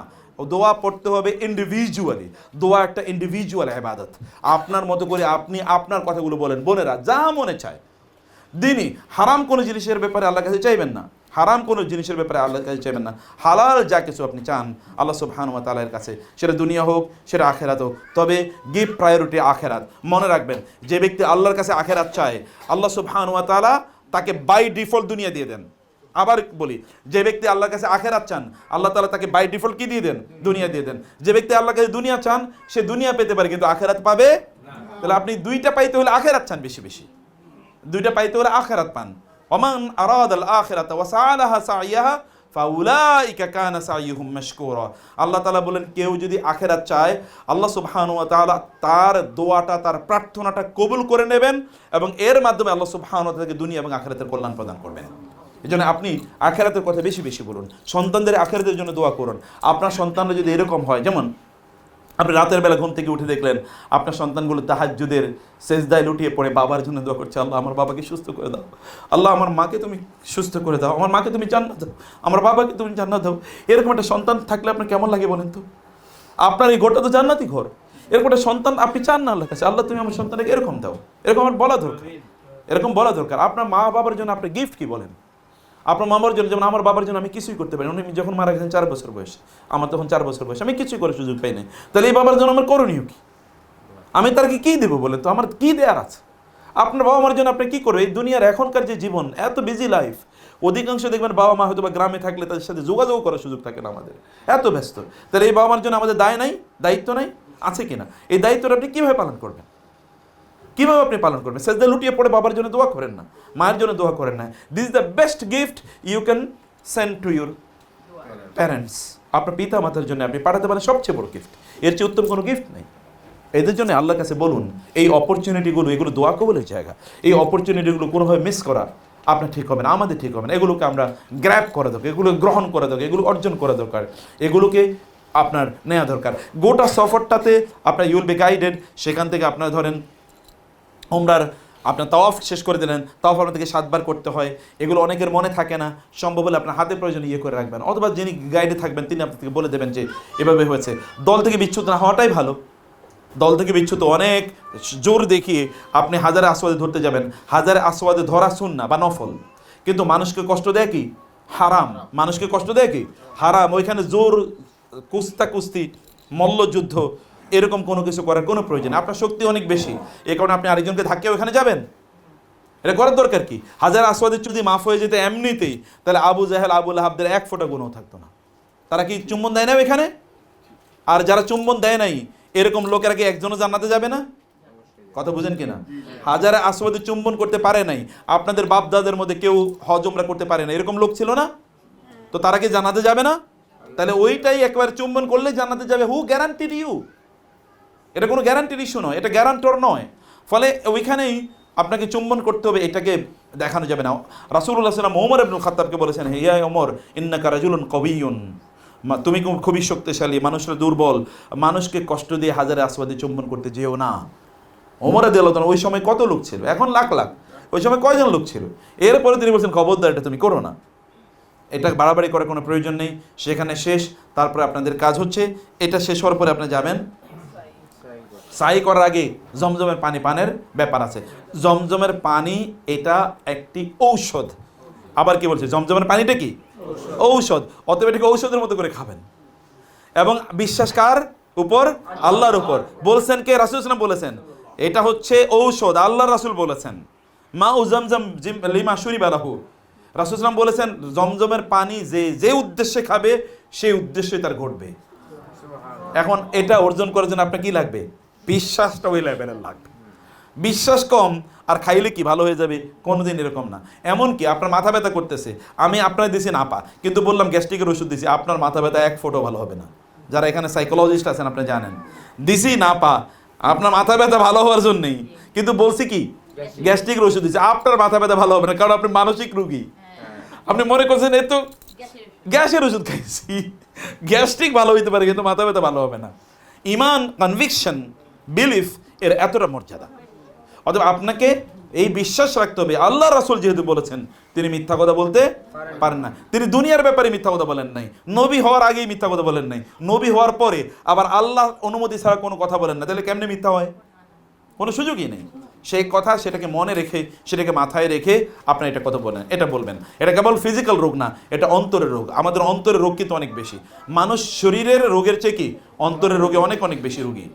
দোয়া পড়তে হবে ইন্ডিভিজুয়ালি। দোয়া একটা ইন্ডিভিজুয়াল ইবাদত। আপনার মতো করে আপনি আপনার কথাগুলো বলেন। বোনেরা যা মনে চায়, দিনই হারাম কোনো জিনিসের ব্যাপারে আল্লাহর কাছে চাইবেন না, হারাম কোনো জিনিসের ব্যাপারে আল্লাহর কাছে চাইবেন না। হালাল যা কিছু আপনি চান আল্লাহ সুবহানাহু ওয়া তাআলার কাছে, সেটা দুনিয়া হোক সেটা আখেরাত হোক, তবে গিভ প্রায়োরিটি আখেরাত। মনে রাখবেন, যে ব্যক্তি আল্লাহর কাছে আখেরাত চায়, আল্লাহ সুবহানাহু ওয়া তাআলা তাকে বাই ডিফল্ট দুনিয়া দিয়ে দেন। আবার বলি, যে ব্যক্তি আল্লাহর কাছে আখেরাত চান, আল্লাহ তাআলা তাকে বাই ডিফল্ট কি দিয়ে দেন? দুনিয়া দিয়ে দেন। যে ব্যক্তি আল্লাহর কাছে দুনিয়া চান, সে দুনিয়া পেতে পারে কিন্তু আখেরাত পাবে না। তাহলে আপনি দুইটা পাইতে হলে আখেরাত চান বেশি বেশি, দুইটা পাইতে হলে আখেরাত পান। ওমান আরাদাল আখিরাতা ওয়া সাআলাহা সাইয়াহা ফাউলাইকা কানা সাইয়ুহুম মাশকুরা। আল্লাহ তাআলা বলেন, কেউ যদি আখিরাত চায়, আল্লাহ সুবহানাহু ওয়া তাআলা তার দোয়াটা, তার প্রার্থনাটা কবুল করে নেবেন, এবং এর মাধ্যমে আল্লাহ সুবহানাহু ওয়া তাআলা তাকে দুনিয়া এবং আখিরাতের কল্যাণ প্রদান করবেন। এজন্য আপনি আখিরাতের কথা বেশি বেশি বলুন, সন্তানদের আখিরাতের জন্য দোয়া করুন। আপনার সন্তানরা যদি এরকম হয়, যেমন আপনি রাতের বেলা ঘুম থেকে উঠে দেখলেন আপনার সন্তানগুলো তাহাজ্জুদের সেজদায় লুটিয়ে পড়ে বাবার জন্য দোয়া করছে, আল্লাহ আমার বাবাকে সুস্থ করে দাও, আল্লাহ আমার মাকে তুমি সুস্থ করে দাও, আমার মাকে তুমি জান্নাত দাও, আমার বাবাকে তুমি জান্নাত দাও। এরকম একটা সন্তান থাকলে আপনার কেমন লাগে বলেন তো? আপনার এই ঘরটা তো জান্নাতি ঘর, এরকম একটা সন্তান আপনি চান না আল্লাহর কাছে, আল্লাহ তুমি আমার সন্তানকে এরকম দাও, এরকম আমার বলা দরকার, এরকম বলা দরকার। আপনার মা বাবার জন্য আপনার গিফট কি বলেন? আপনার মামার জন্য, যেমন আমার বাবার জন্য আমি কিছুই করতে পারি, উনি যখন মারা গেছেন 4 বছর বয়স, আমার তখন 4 বছর বয়স, আমি কিছুই করার সুযোগ পাই নাই। তাহলে এই বাবার জন্য আমার করণীয় কি? আমি তার কি দেবো বলে তো? আমার কি দেওয়ার আছে? আপনার বাবা মার জন্য আপনি কি করবেন? এই দুনিয়ার এখনকার যে জীবন, এত বিজি লাইফ, অধিকাংশ দেখবেন বাবা মা হয়তো বা গ্রামে থাকলে তাদের সাথে যোগাযোগ করার সুযোগ থাকে না আমাদের, এত ব্যস্ত। তাহলে এই বাবা মার জন্য আমাদের দায় নাই, দায়িত্ব নাই, আছে কিনা? এই দায়িত্বটা আপনি কীভাবে পালন করবেন? কীভাবে আপনি পালন করবেন? সেজদা লুটিয়ে পড়ে বাবার জন্য দোয়া করেন না, মায়ের জন্য দোয়া করেন না। This is the best gift you can send to your parents. আপনার পিতা মাতার জন্য আপনি পাঠাতে পারেন সবচেয়ে বড় গিফট, এর চেয়ে উত্তম কোনো গিফট নেই। এদের জন্য আল্লাহর কাছে বলুন, এই অপরচুনিটিগুলো, এগুলো দোয়া কবুলের জায়গা, এই অপরচুনিটিগুলো কোনোভাবে মিস করা আপনার ঠিক হবে না, আমাদের ঠিক হবে না। এগুলোকে আমরা গ্র্যাব করা দরকার, এগুলো গ্রহণ করা দরকার, এগুলো অর্জন করা দরকার, এগুলোকে আপনার নেওয়া দরকার। গোটা সফরটাতে আপনার ইউল বি গাইডেড। সেখান থেকে আপনার ধরেন উমরার আপনার তাওয়াফ শেষ করে দিলেন, তাওয়াফ আপনার থেকে 7 বার করতে হয়, এগুলো অনেকের মনে থাকে না, সম্ভব হলে আপনার হাতে প্রয়োজন ইয়ে করে রাখবেন, অথবা যিনি গাইডে থাকবেন তিনি আপনার থেকে বলে দেবেন যে এভাবে হয়েছে। দল থেকে বিচ্যুত না হওয়াটাই ভালো। দল থেকে বিচ্যুত অনেক জোর দেখিয়ে আপনি হাজারে আসওয়াদে ধরতে যাবেন, হাজারে আসওয়াদে ধরা সুন্নাহ বা নফল, কিন্তু মানুষকে কষ্ট দেয় কি? হারাম। মানুষকে কষ্ট দেয় কি? হারাম। ওইখানে জোর, কুস্তি, মল্লযুদ্ধ, এরকম কোনো কিছু করার কোনো প্রয়োজন। আপনার শক্তি অনেক বেশি, এই কারণে আপনি আরেকজনকে ধাক্কে ওখানে যাবেন? এটা করার দরকার কি? হাজার আসওয়াদের যদি মাফ হয়ে যেত এমনিতেই, তাহলে আবু জাহেল, আবু লাহাবদের 1 ফোঁটা গুণও থাকতো না। তারা কি চুম্বন দেয় না এখানে? আর যারা চুম্বন দেয় নাই, এরকম লোকেরা কি একজনও জান্নাতে যাবে না? কথা বুঝেন কিনা? হাজারে আসওয়াদে চুম্বন করতে পারে নাই, আপনাদের বাপ দাদের মধ্যে কেউ হজ উমরা করতে পারে না, এরকম লোক ছিল না? তো তারা কি জান্নাতে যাবে না? তাহলে ওইটাই একবার চুম্বন করলে জান্নাতে যাবে। হু গ্যারান্টিড ইউ? এটা কোনো গ্যারান্টির ইস্যু নয়, এটা গ্যারান্টর নয়। ফলে ওইখানেই আপনাকে চুম্বন করতে হবে, এটাকে দেখানো যাবে না। রাসূলুল্লাহ সাল্লাল্লাহু আলাইহি ওয়াসাল্লাম ওমর ইবনে খাত্তাবকে বলেছেন, হে ইয়া ওমর ইন্নাকা রাজুলুন কবিয়্যুন, তুমি খুবই শক্তিশালী, মানুষরা দুর্বল, মানুষকে কষ্ট দিয়ে হাজারে আসওয়াদে চুম্বন করতে যেও না। ওমর রাদিয়াল্লাহু তাআলা, ওই সময় কত লোক ছিল? এখন লাখ লাখ, ওই সময় কয়জন লোক ছিল? এরপরে তিনি বলছেন খবরদার এটা তুমি করো না, এটা বাড়াবাড়ি করার কোনো প্রয়োজন নেই। সেখানে শেষ। তারপরে আপনাদের কাজ হচ্ছে, এটা শেষ হওয়ার পরে আপনি যাবেন, সাই করার আগে জমজমের পানি পানের ব্যাপার আছে। জমজমের পানি এটা একটি ঔষধ। আবার কি বলছে? জমজমের পানিটা কি ঔষধ। অতএব এটাকে ঔষধের মতো করে খাবেন। এবং বিশ্বাস কার উপর? আল্লাহর উপর। বলছেন কে? রাসূল সাল্লাল্লাহু আলাইহি ওয়াসাল্লাম বলেছেন এটা হচ্ছে ঔষধ। আল্লাহর রাসূল বলেছেন মা উ জমজম লিমা শুরিবা লাহু। রাসূল সাল্লাল্লাহু আলাইহি ওয়াসাল্লাম বলেছেন জমজমের পানি যে উদ্দেশ্যে খাবে সেই উদ্দেশ্যই তার ঘটবে। এখন এটা অর্জন করার জন্য আপনার কি লাগবে? বিশ্বাসটা ওই লেভেলের লাগবে। বিশ্বাস কম আর খাইলে কি ভালো হয়ে যাবে? কোনোদিন এরকম না। এমনকি আপনার মাথা ব্যথা করতেছে, আমি আপনার দিছি নাপা, কিন্তু বললাম গ্যাস্ট্রিকের ওষুধ দিছি, আপনার মাথা ব্যথা 1 ফোঁটাও ভালো হবে না। যারা এখানে সাইকোলজিস্ট আছেন আপনি জানেন, দিছি নাপা আপনার মাথা ব্যথা ভালো হওয়ার জন্যই, কিন্তু বলছি কি গ্যাস্ট্রিকের ওষুধ দিছি, আপনার মাথা ব্যথা ভালো হবে না, কারণ আপনি মানসিক রোগী। আপনি মনে করছেন এ তো গ্যাসের ওষুধ খাইছি, গ্যাস্ট্রিক ভালো হইতে পারে কিন্তু মাথা ব্যথা ভালো হবে না। ইমান, কনভিকশন, বিলিফ এর এতটা মর্যাদা। অতএব আপনাকে এই বিশ্বাস রাখতে হবে, আল্লাহ রাসূল যেহেতু বলেছেন তিনি মিথ্যা কথা বলতে পারেন না। তিনি দুনিয়ার ব্যাপারে মিথ্যা কথা বলেন নাই, নবী হওয়ার আগেই মিথ্যা কথা বলেন নাই, নবী হওয়ার পরে আবার আল্লাহ অনুমতি ছাড়া কোনো কথা বলেন না। তাহলে কেমনে মিথ্যা হয়? কোনো সুযোগই নেই। সেই কথা সেটাকে মনে রেখে, সেটাকে মাথায় রেখে আপনার এটা কথা বলেন, এটা বলবেন। এটা কেবল ফিজিক্যাল রোগ না, এটা অন্তরের রোগ। আমাদের অন্তরের রোগ কিন্তু অনেক বেশি। মানুষ শরীরের রোগের চেয়ে কি অন্তরের রোগে অনেক অনেক বেশি রোগী।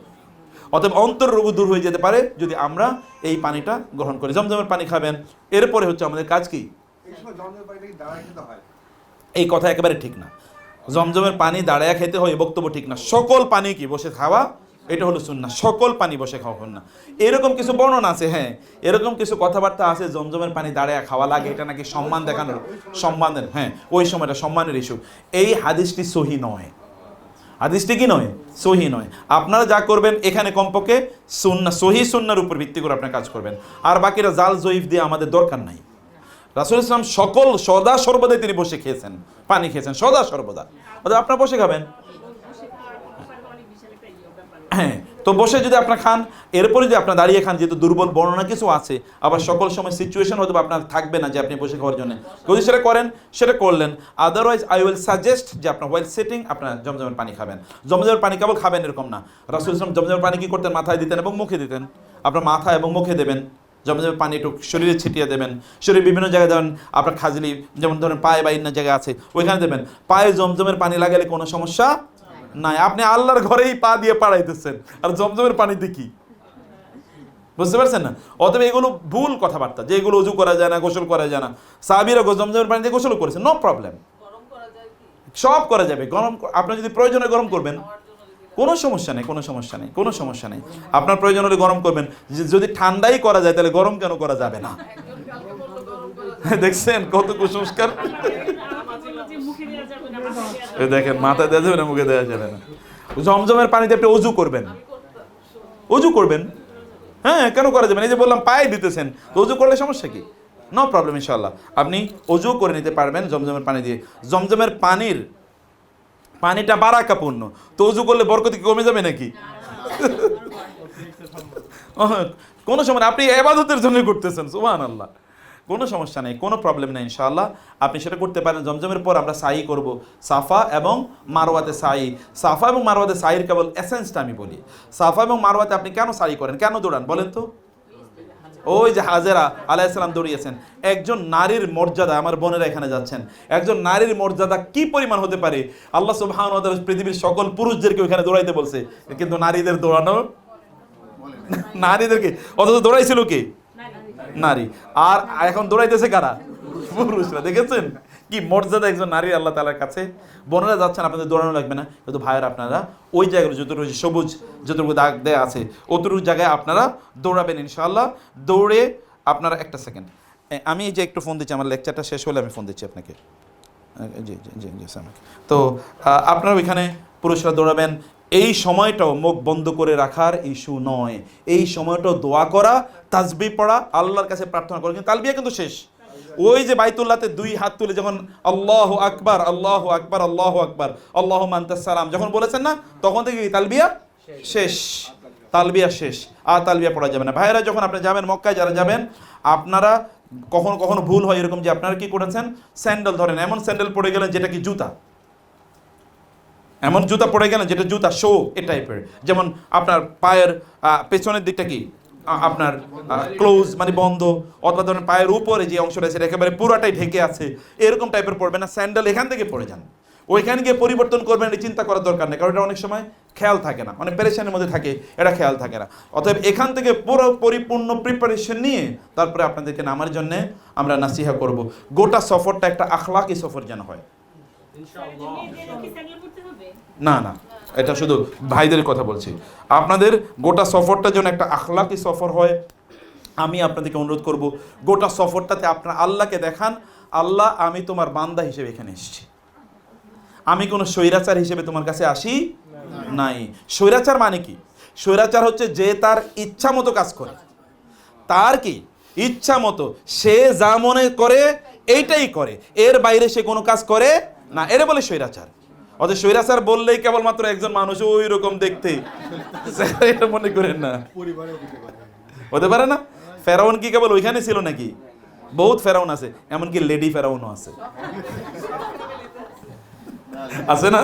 অতএব অন্তর রোগ দূর হয়ে যেতে পারে যদি আমরা এই পানিটা গ্রহণ করি। জমজমের পানি খাবেন। এরপরে হচ্ছে আমাদের কাজ কি? এই কথা একেবারে ঠিক না। জমজমের পানি দাঁড়ায়া খেতে হয়, বক্তব্য ঠিক না। সকল পানি কি বসে খাওয়া, এটা হলো সুন্নাহ। সকল পানি বসে খাওয়া না, এরকম কিছু বর্ণনা আছে। হ্যাঁ, এরকম কিছু কথাবার্তা আছে জমজমের পানি দাঁড়ায়া খাওয়া লাগে, এটা নাকি সম্মান দেখানোর, সম্মানের, হ্যাঁ ওই সময়টা সম্মানের ইস্যু। এই হাদিসটি সহি নয়। হাদিসটি কি নয়? সহি নয়। আপনারা যা করবেন এখানে কমপক্ষে সুন্নাহ, সহি সুন্নাহর উপর ভিত্তি করে আপনার কাজ করবেন। আর বাকিরা জাল জয়ীফ দিয়ে আমাদের দরকার নাই। রাসূল ইসলাম সকল সদা সর্বদাই তিনি বসে খেয়েছেন, পানি খেয়েছেন সদা সর্বদা। অর্থাৎ আপনারা বসে খাবেন। হ্যাঁ, তো বসে যদি আপনার খান, এরপরে যদি আপনার দাঁড়িয়ে খান, যেহেতু দুর্বল বর্ণনা কিছু আছে, আবার সকল সময় সিচুয়েশন হয়তো আপনার থাকবে না যে আপনি বসে খাওয়ার জন্য, যদি সেটা করেন সেটা করলেন। আদারওয়াইজ আই উইল সাজেস্ট যে আপনার ওয়াইল সিটিং আপনার জমজমের পানি খাবেন। জমজমের পানি কেবল খাবেন এরকম না, রাসূল সাল্লাল্লাহু আলাইহি ওয়াসাল্লাম জমজমের পানি কি করতেন? মাথায় দিতেন এবং মুখে দিতেন। আপনার মাথা এবং মুখে দেবেন, জমজমের পানি একটু শরীরে ছিটিয়ে দেবেন। শরীরে বিভিন্ন জায়গায় দেবেন, আপনার খাজলি যেমন ধরেন পায়ে বা অন্য জায়গা আছে ওইখানে দেবেন। পায়ে জমজমের পানি লাগালে কোনো সমস্যা নাই। আপনি আল্লাহর ঘরেই পা দিয়ে পাড়াইতেছেন, আর জমজমের পানিতে কি? বুঝতে পারছেন না? অতএব এগুলো ভুল কথাবার্তা যে এগুলো উজু করা যায় না, গোসল করা যায় না। সাহাবীরা জমজমের পানি দিয়ে গোসল করেছে, নো প্রবলেম, সব করা যাবে। গরম আপনার যদি প্রয়োজনে গরম করবেন, কোনো সমস্যা নেই, কোনো সমস্যা নেই, কোনো সমস্যা নেই। আপনার প্রয়োজন হলে গরম করবেন। যদি ঠান্ডাই করা যায় তাহলে গরম কেন করা যাবে না? দেখছেন কত কুসংস্কার। দেখেন মাথায় দেওয়া যাবে না, মুখে দেওয়া যাবে না। জমজমের পানিতে আপনি অজু করবেন, অজু করবেন। হ্যাঁ, কেন করা যাবে না? এই যে বললাম পায়ে দিতেছেন, তো অজু করলে সমস্যা কি? নো প্রবলেম, ইনশাআল্লাহ আপনি অজু করে নিতে পারবেন জমজমের পানি দিয়ে। জমজমের পানিটা বারাকাপূর্ণ, তো অজু করলে বরকত কি কমে যাবে নাকি? কোনো সময় আপনি ইবাদতের জন্য করতেছেন, সুবহানাল্লাহ, কোনো সমস্যা নেই, কোনো প্রবলেম নেই, ইনশাআল্লাহ আপনি সেটা করতে পারেন। জমজমের পর আমরা সাই করব, সাফা এবং মারওয়াতে সাই। সাফা এবং মারওয়াতে সাইয়ের কেবল এসেন্সটা আমি বলি। সাফা এবং মারওয়াতে আপনি কেন সাই করেন, কেন দৌড়ান বলেন তো? ওই যে হাজেরা আলাইহিস সালাম দৌড়িয়েছেন। একজন নারীর মর্যাদা, আমার বোনেরা এখানে যাচ্ছেন, একজন নারীর মর্যাদা কি পরিমাণ হতে পারে? আল্লাহ সুবহানাহু ওয়া তাআলা পৃথিবীর সকল পুরুষদেরকে ওখানে দৌড়াইতে বলছে, কিন্তু নারীদের দৌড়ানো, নারীদেরকে, অথচ দৌড়াইছিল কে? নারী। আর এখন দৌড়াইতেছে কারা? পুরুষরা। দেখেছেন কি মর্যাদা একজন নারী আল্লাহ তাআলার কাছে। বোনেরা যাচ্ছেন, আপনাদের দৌড়ানো লাগবে না, কিন্তু ভাইয়েরা আপনারা ওই জায়গায় যতটুকু সবুজ যতটুকু দাগ দেয়া আছে অতটুকু জায়গায় আপনারা দৌড়াবেন ইনশাআল্লাহ। দৌড়ে আপনারা, একটা সেকেন্ড, আমি এই যে একটু ফোন দিচ্ছি, আমার লেকচারটা শেষ হলে আমি ফোন দিচ্ছি আপনাকে। জি জি জি জি স্যার। তো আপনারা ওইখানে পুরুষরা দৌড়াবেন। এই সময়টাও মুখ বন্ধ করে রাখার ইস্যু নয়, এই সময়টাও দোয়া করা, তাসবিহ পড়া, আল্লাহর কাছে প্রার্থনা করা। কিন্তু তালবিয়া কিন্তু শেষ। ওই যে বাইতুল্লাহতে দুই হাত তুলে যখন আল্লাহু আকবার, আল্লাহু আকবার, আল্লাহু আকবার, আল্লাহুম্মা আনতাস সালাম যখন বলেছেন না, তখন থেকে তালবিয়া শেষ, তালবিয়া শেষ, আর তালবিয়া পড়া যাবে না। ভাইয়েরা যখন আপনি যাবেন মক্কায়, যারা যাবেন, আপনারা কখনো কখনো ভুল হয় এরকম যে আপনারা কি করেছেন, স্যান্ডেল ধরেন, এমন স্যান্ডেল পড়ে গেলেন যেটা কি জুতা, এমন জুতা পড়ে গেলেন যেটা জুতা শো এ টাইপের, যেমন আপনার পায়ের পেছনের দিকটা কি আপনার ক্লোজ মানে বন্ধ, অথবা ধরেন পায়ের উপরে যে অংশটা সেটা একেবারে পুরাটাই ঢেকে আছে, এরকম টাইপের পড়বে না। স্যান্ডেল এখান থেকে পড়ে যান, ওইখানে গিয়ে পরিবর্তন করবেন, এটা চিন্তা করার দরকার নেই, কারণ এটা অনেক সময় খেয়াল থাকে না, অনেক পেরেশানির মধ্যে থাকে, এটা খেয়াল থাকে না। অতএব এখান থেকে পুরো পরিপূর্ণ প্রিপারেশন নিয়ে তারপরে আপনাদেরকে নামার জন্য আমরা নাসিহা করব। গোটা সফরটা একটা আখলাকি সফর যেন হয়। না না, এটা শুধু ভাইদের কথা বলছি, আপনাদের গোটা সফরটা যেন একটা আখলাকি সফর হয়। আমি আপনাদেরকে অনুরোধ করব, গোটা সফরটাতে আপনারা আল্লাহকে দেখান, আল্লাহ আমি তোমার বান্দা হিসেবে এখানে এসেছি, আমি কোনো স্বৈরাচার হিসেবে তোমার কাছে আসি নাই। স্বৈরাচার মানে কি? স্বৈরাচার হচ্ছে যে তার ইচ্ছা মতো কাজ করে, তার কি ইচ্ছা মতো সে যা মনে করে এইটাই করে, এর বাইরে সে কোনো কাজ করে না, এর বলে স্বৈরাচার। অথচ স্বৈরাচার বললেই কেবলমাত্র একজন মানুষ ওই রকম দেখতে, এটা মনে করেন না, হতে পারে না। ফেরাউন কি কেবল ওইখানে ছিল নাকি? বহুত ফেরাউন আছে, এমনকি লেডি ফেরাউনও আছে, আছে না?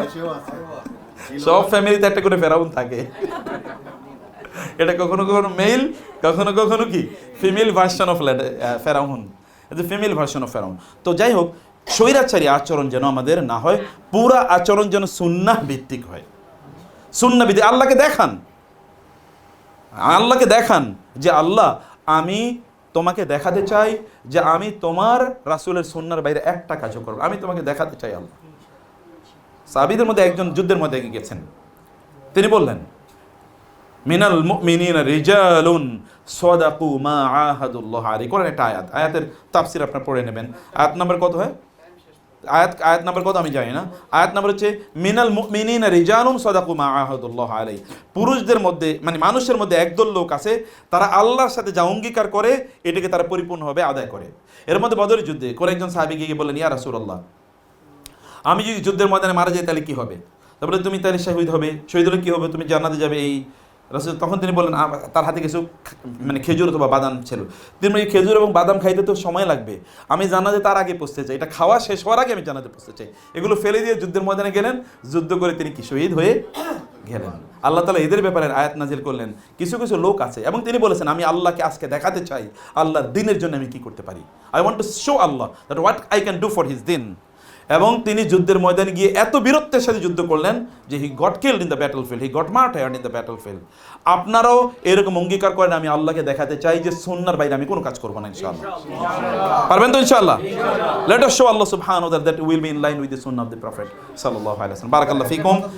সব ফ্যামিলিতে একটা করে ফেরাউন থাকে। এটা কখনো কখনো মেল, কখনো কখনো কি ফিমেল ভার্সন অফ ফেরাউন, ফিমেল ভার্সন অফ ফেরাউন। তো যাই হোক, স্বৈরাচারী আচরণ যেন আমাদের না হয়, পুরা আচরণ যেন সুন্নাহ ভিত্তিক হয়। সুন্নাহ ভিত্তিক, আল্লাহকে দেখান, আল্লাহকে দেখান যে আল্লাহ আমি তোমাকে দেখাতে চাই যে আমি তোমার রাসূলের সুন্নাহর বাইরে একটা কাজও করব, আমি তোমাকে দেখাতে চাই। আল্লাহ সাহাবীদের মধ্যে একজন যুদ্ধের মধ্যে গেছেন, তিনি বললেন মিনাল মুমিনিনা রিজালুন সাদাকু মা আহাদুল্লাহ আলাইহি। কোরআন একটা আয়াত, আয়াতের তাফসীর আপনারা পড়ে নেবেন। আয়াত নাম্বার কত হয়? আয়াত নাম্বার কত আমি জানি না। আয়াত নাম্বার হচ্ছে মিনাল মুমিনিনা রিজালুন সাদাকু মা আহাদুল্লাহ আলাইহি। পুরুষদের মধ্যে মানে মানুষের মধ্যে একদল লোক আছে, তারা আল্লাহর সাথে যা অঙ্গীকার করে এটাকে তারা পরিপূর্ণভাবে আদায় করে। এর মধ্যে বদরের যুদ্ধে কোন একজন সাহাবী গিয়ে বললেন, ইয়া রাসূলুল্লাহ, আমি যদি যুদ্ধের ময়দানে মারা যাই তাহলে কি হবে? তারপরে তুমি তাহলে শহীদ হবে, শহীদ হলে কী হবে, তুমি জান্নাতে যাবে। এই রাসূল তখন তিনি বললেন, তার হাতে কিছু মানে খেজুর অথবা বাদাম ছিল, তিনি এই খেজুর এবং বাদাম খাইতে তো সময় লাগবে, আমি জান্নাতে তার আগে পৌঁছতে চাই, এটা খাওয়া শেষ হওয়ার আগে আমি জান্নাতে পৌঁছতে চাই। এগুলো ফেলে দিয়ে যুদ্ধের ময়দানে গেলেন, যুদ্ধ করে তিনি কি শহীদ হয়ে গেলেন। আল্লাহ তাআলা এদের ব্যাপারে আয়াত নাজিল করলেন। কিছু কিছু লোক আছে এবং তিনি বলেছেন, আমি আল্লাহকে আজকে দেখাতে চাই আল্লাহর দিনের জন্য আমি কি করতে পারি। I want to show Allah that what I can do for his দিন। এবং তিনি যুদ্ধের ময়দানে গিয়ে এত বীরত্বের সাথে যুদ্ধ করলেন যে he got killed in the battle field, he got মার্টার্ড in the battle field. আপনারাও এরকম অঙ্গীকার করেন, আমি আল্লাহকে দেখাতে চাই যে সুন্নাহর বাইরে আমি কোনো কাজ করবো না ইনশাআল্লাহ। পারবেন তো ইনশাআল্লাহ? লেট আস শো আল্লাহ সুবহানাহু ওয়া তাআলা that will be in line with the Sunnah of the prophet সাল্লাল্লাহু আলাইহি ওয়াসাল্লাম। বারাকাল্লাহু ফিকুম।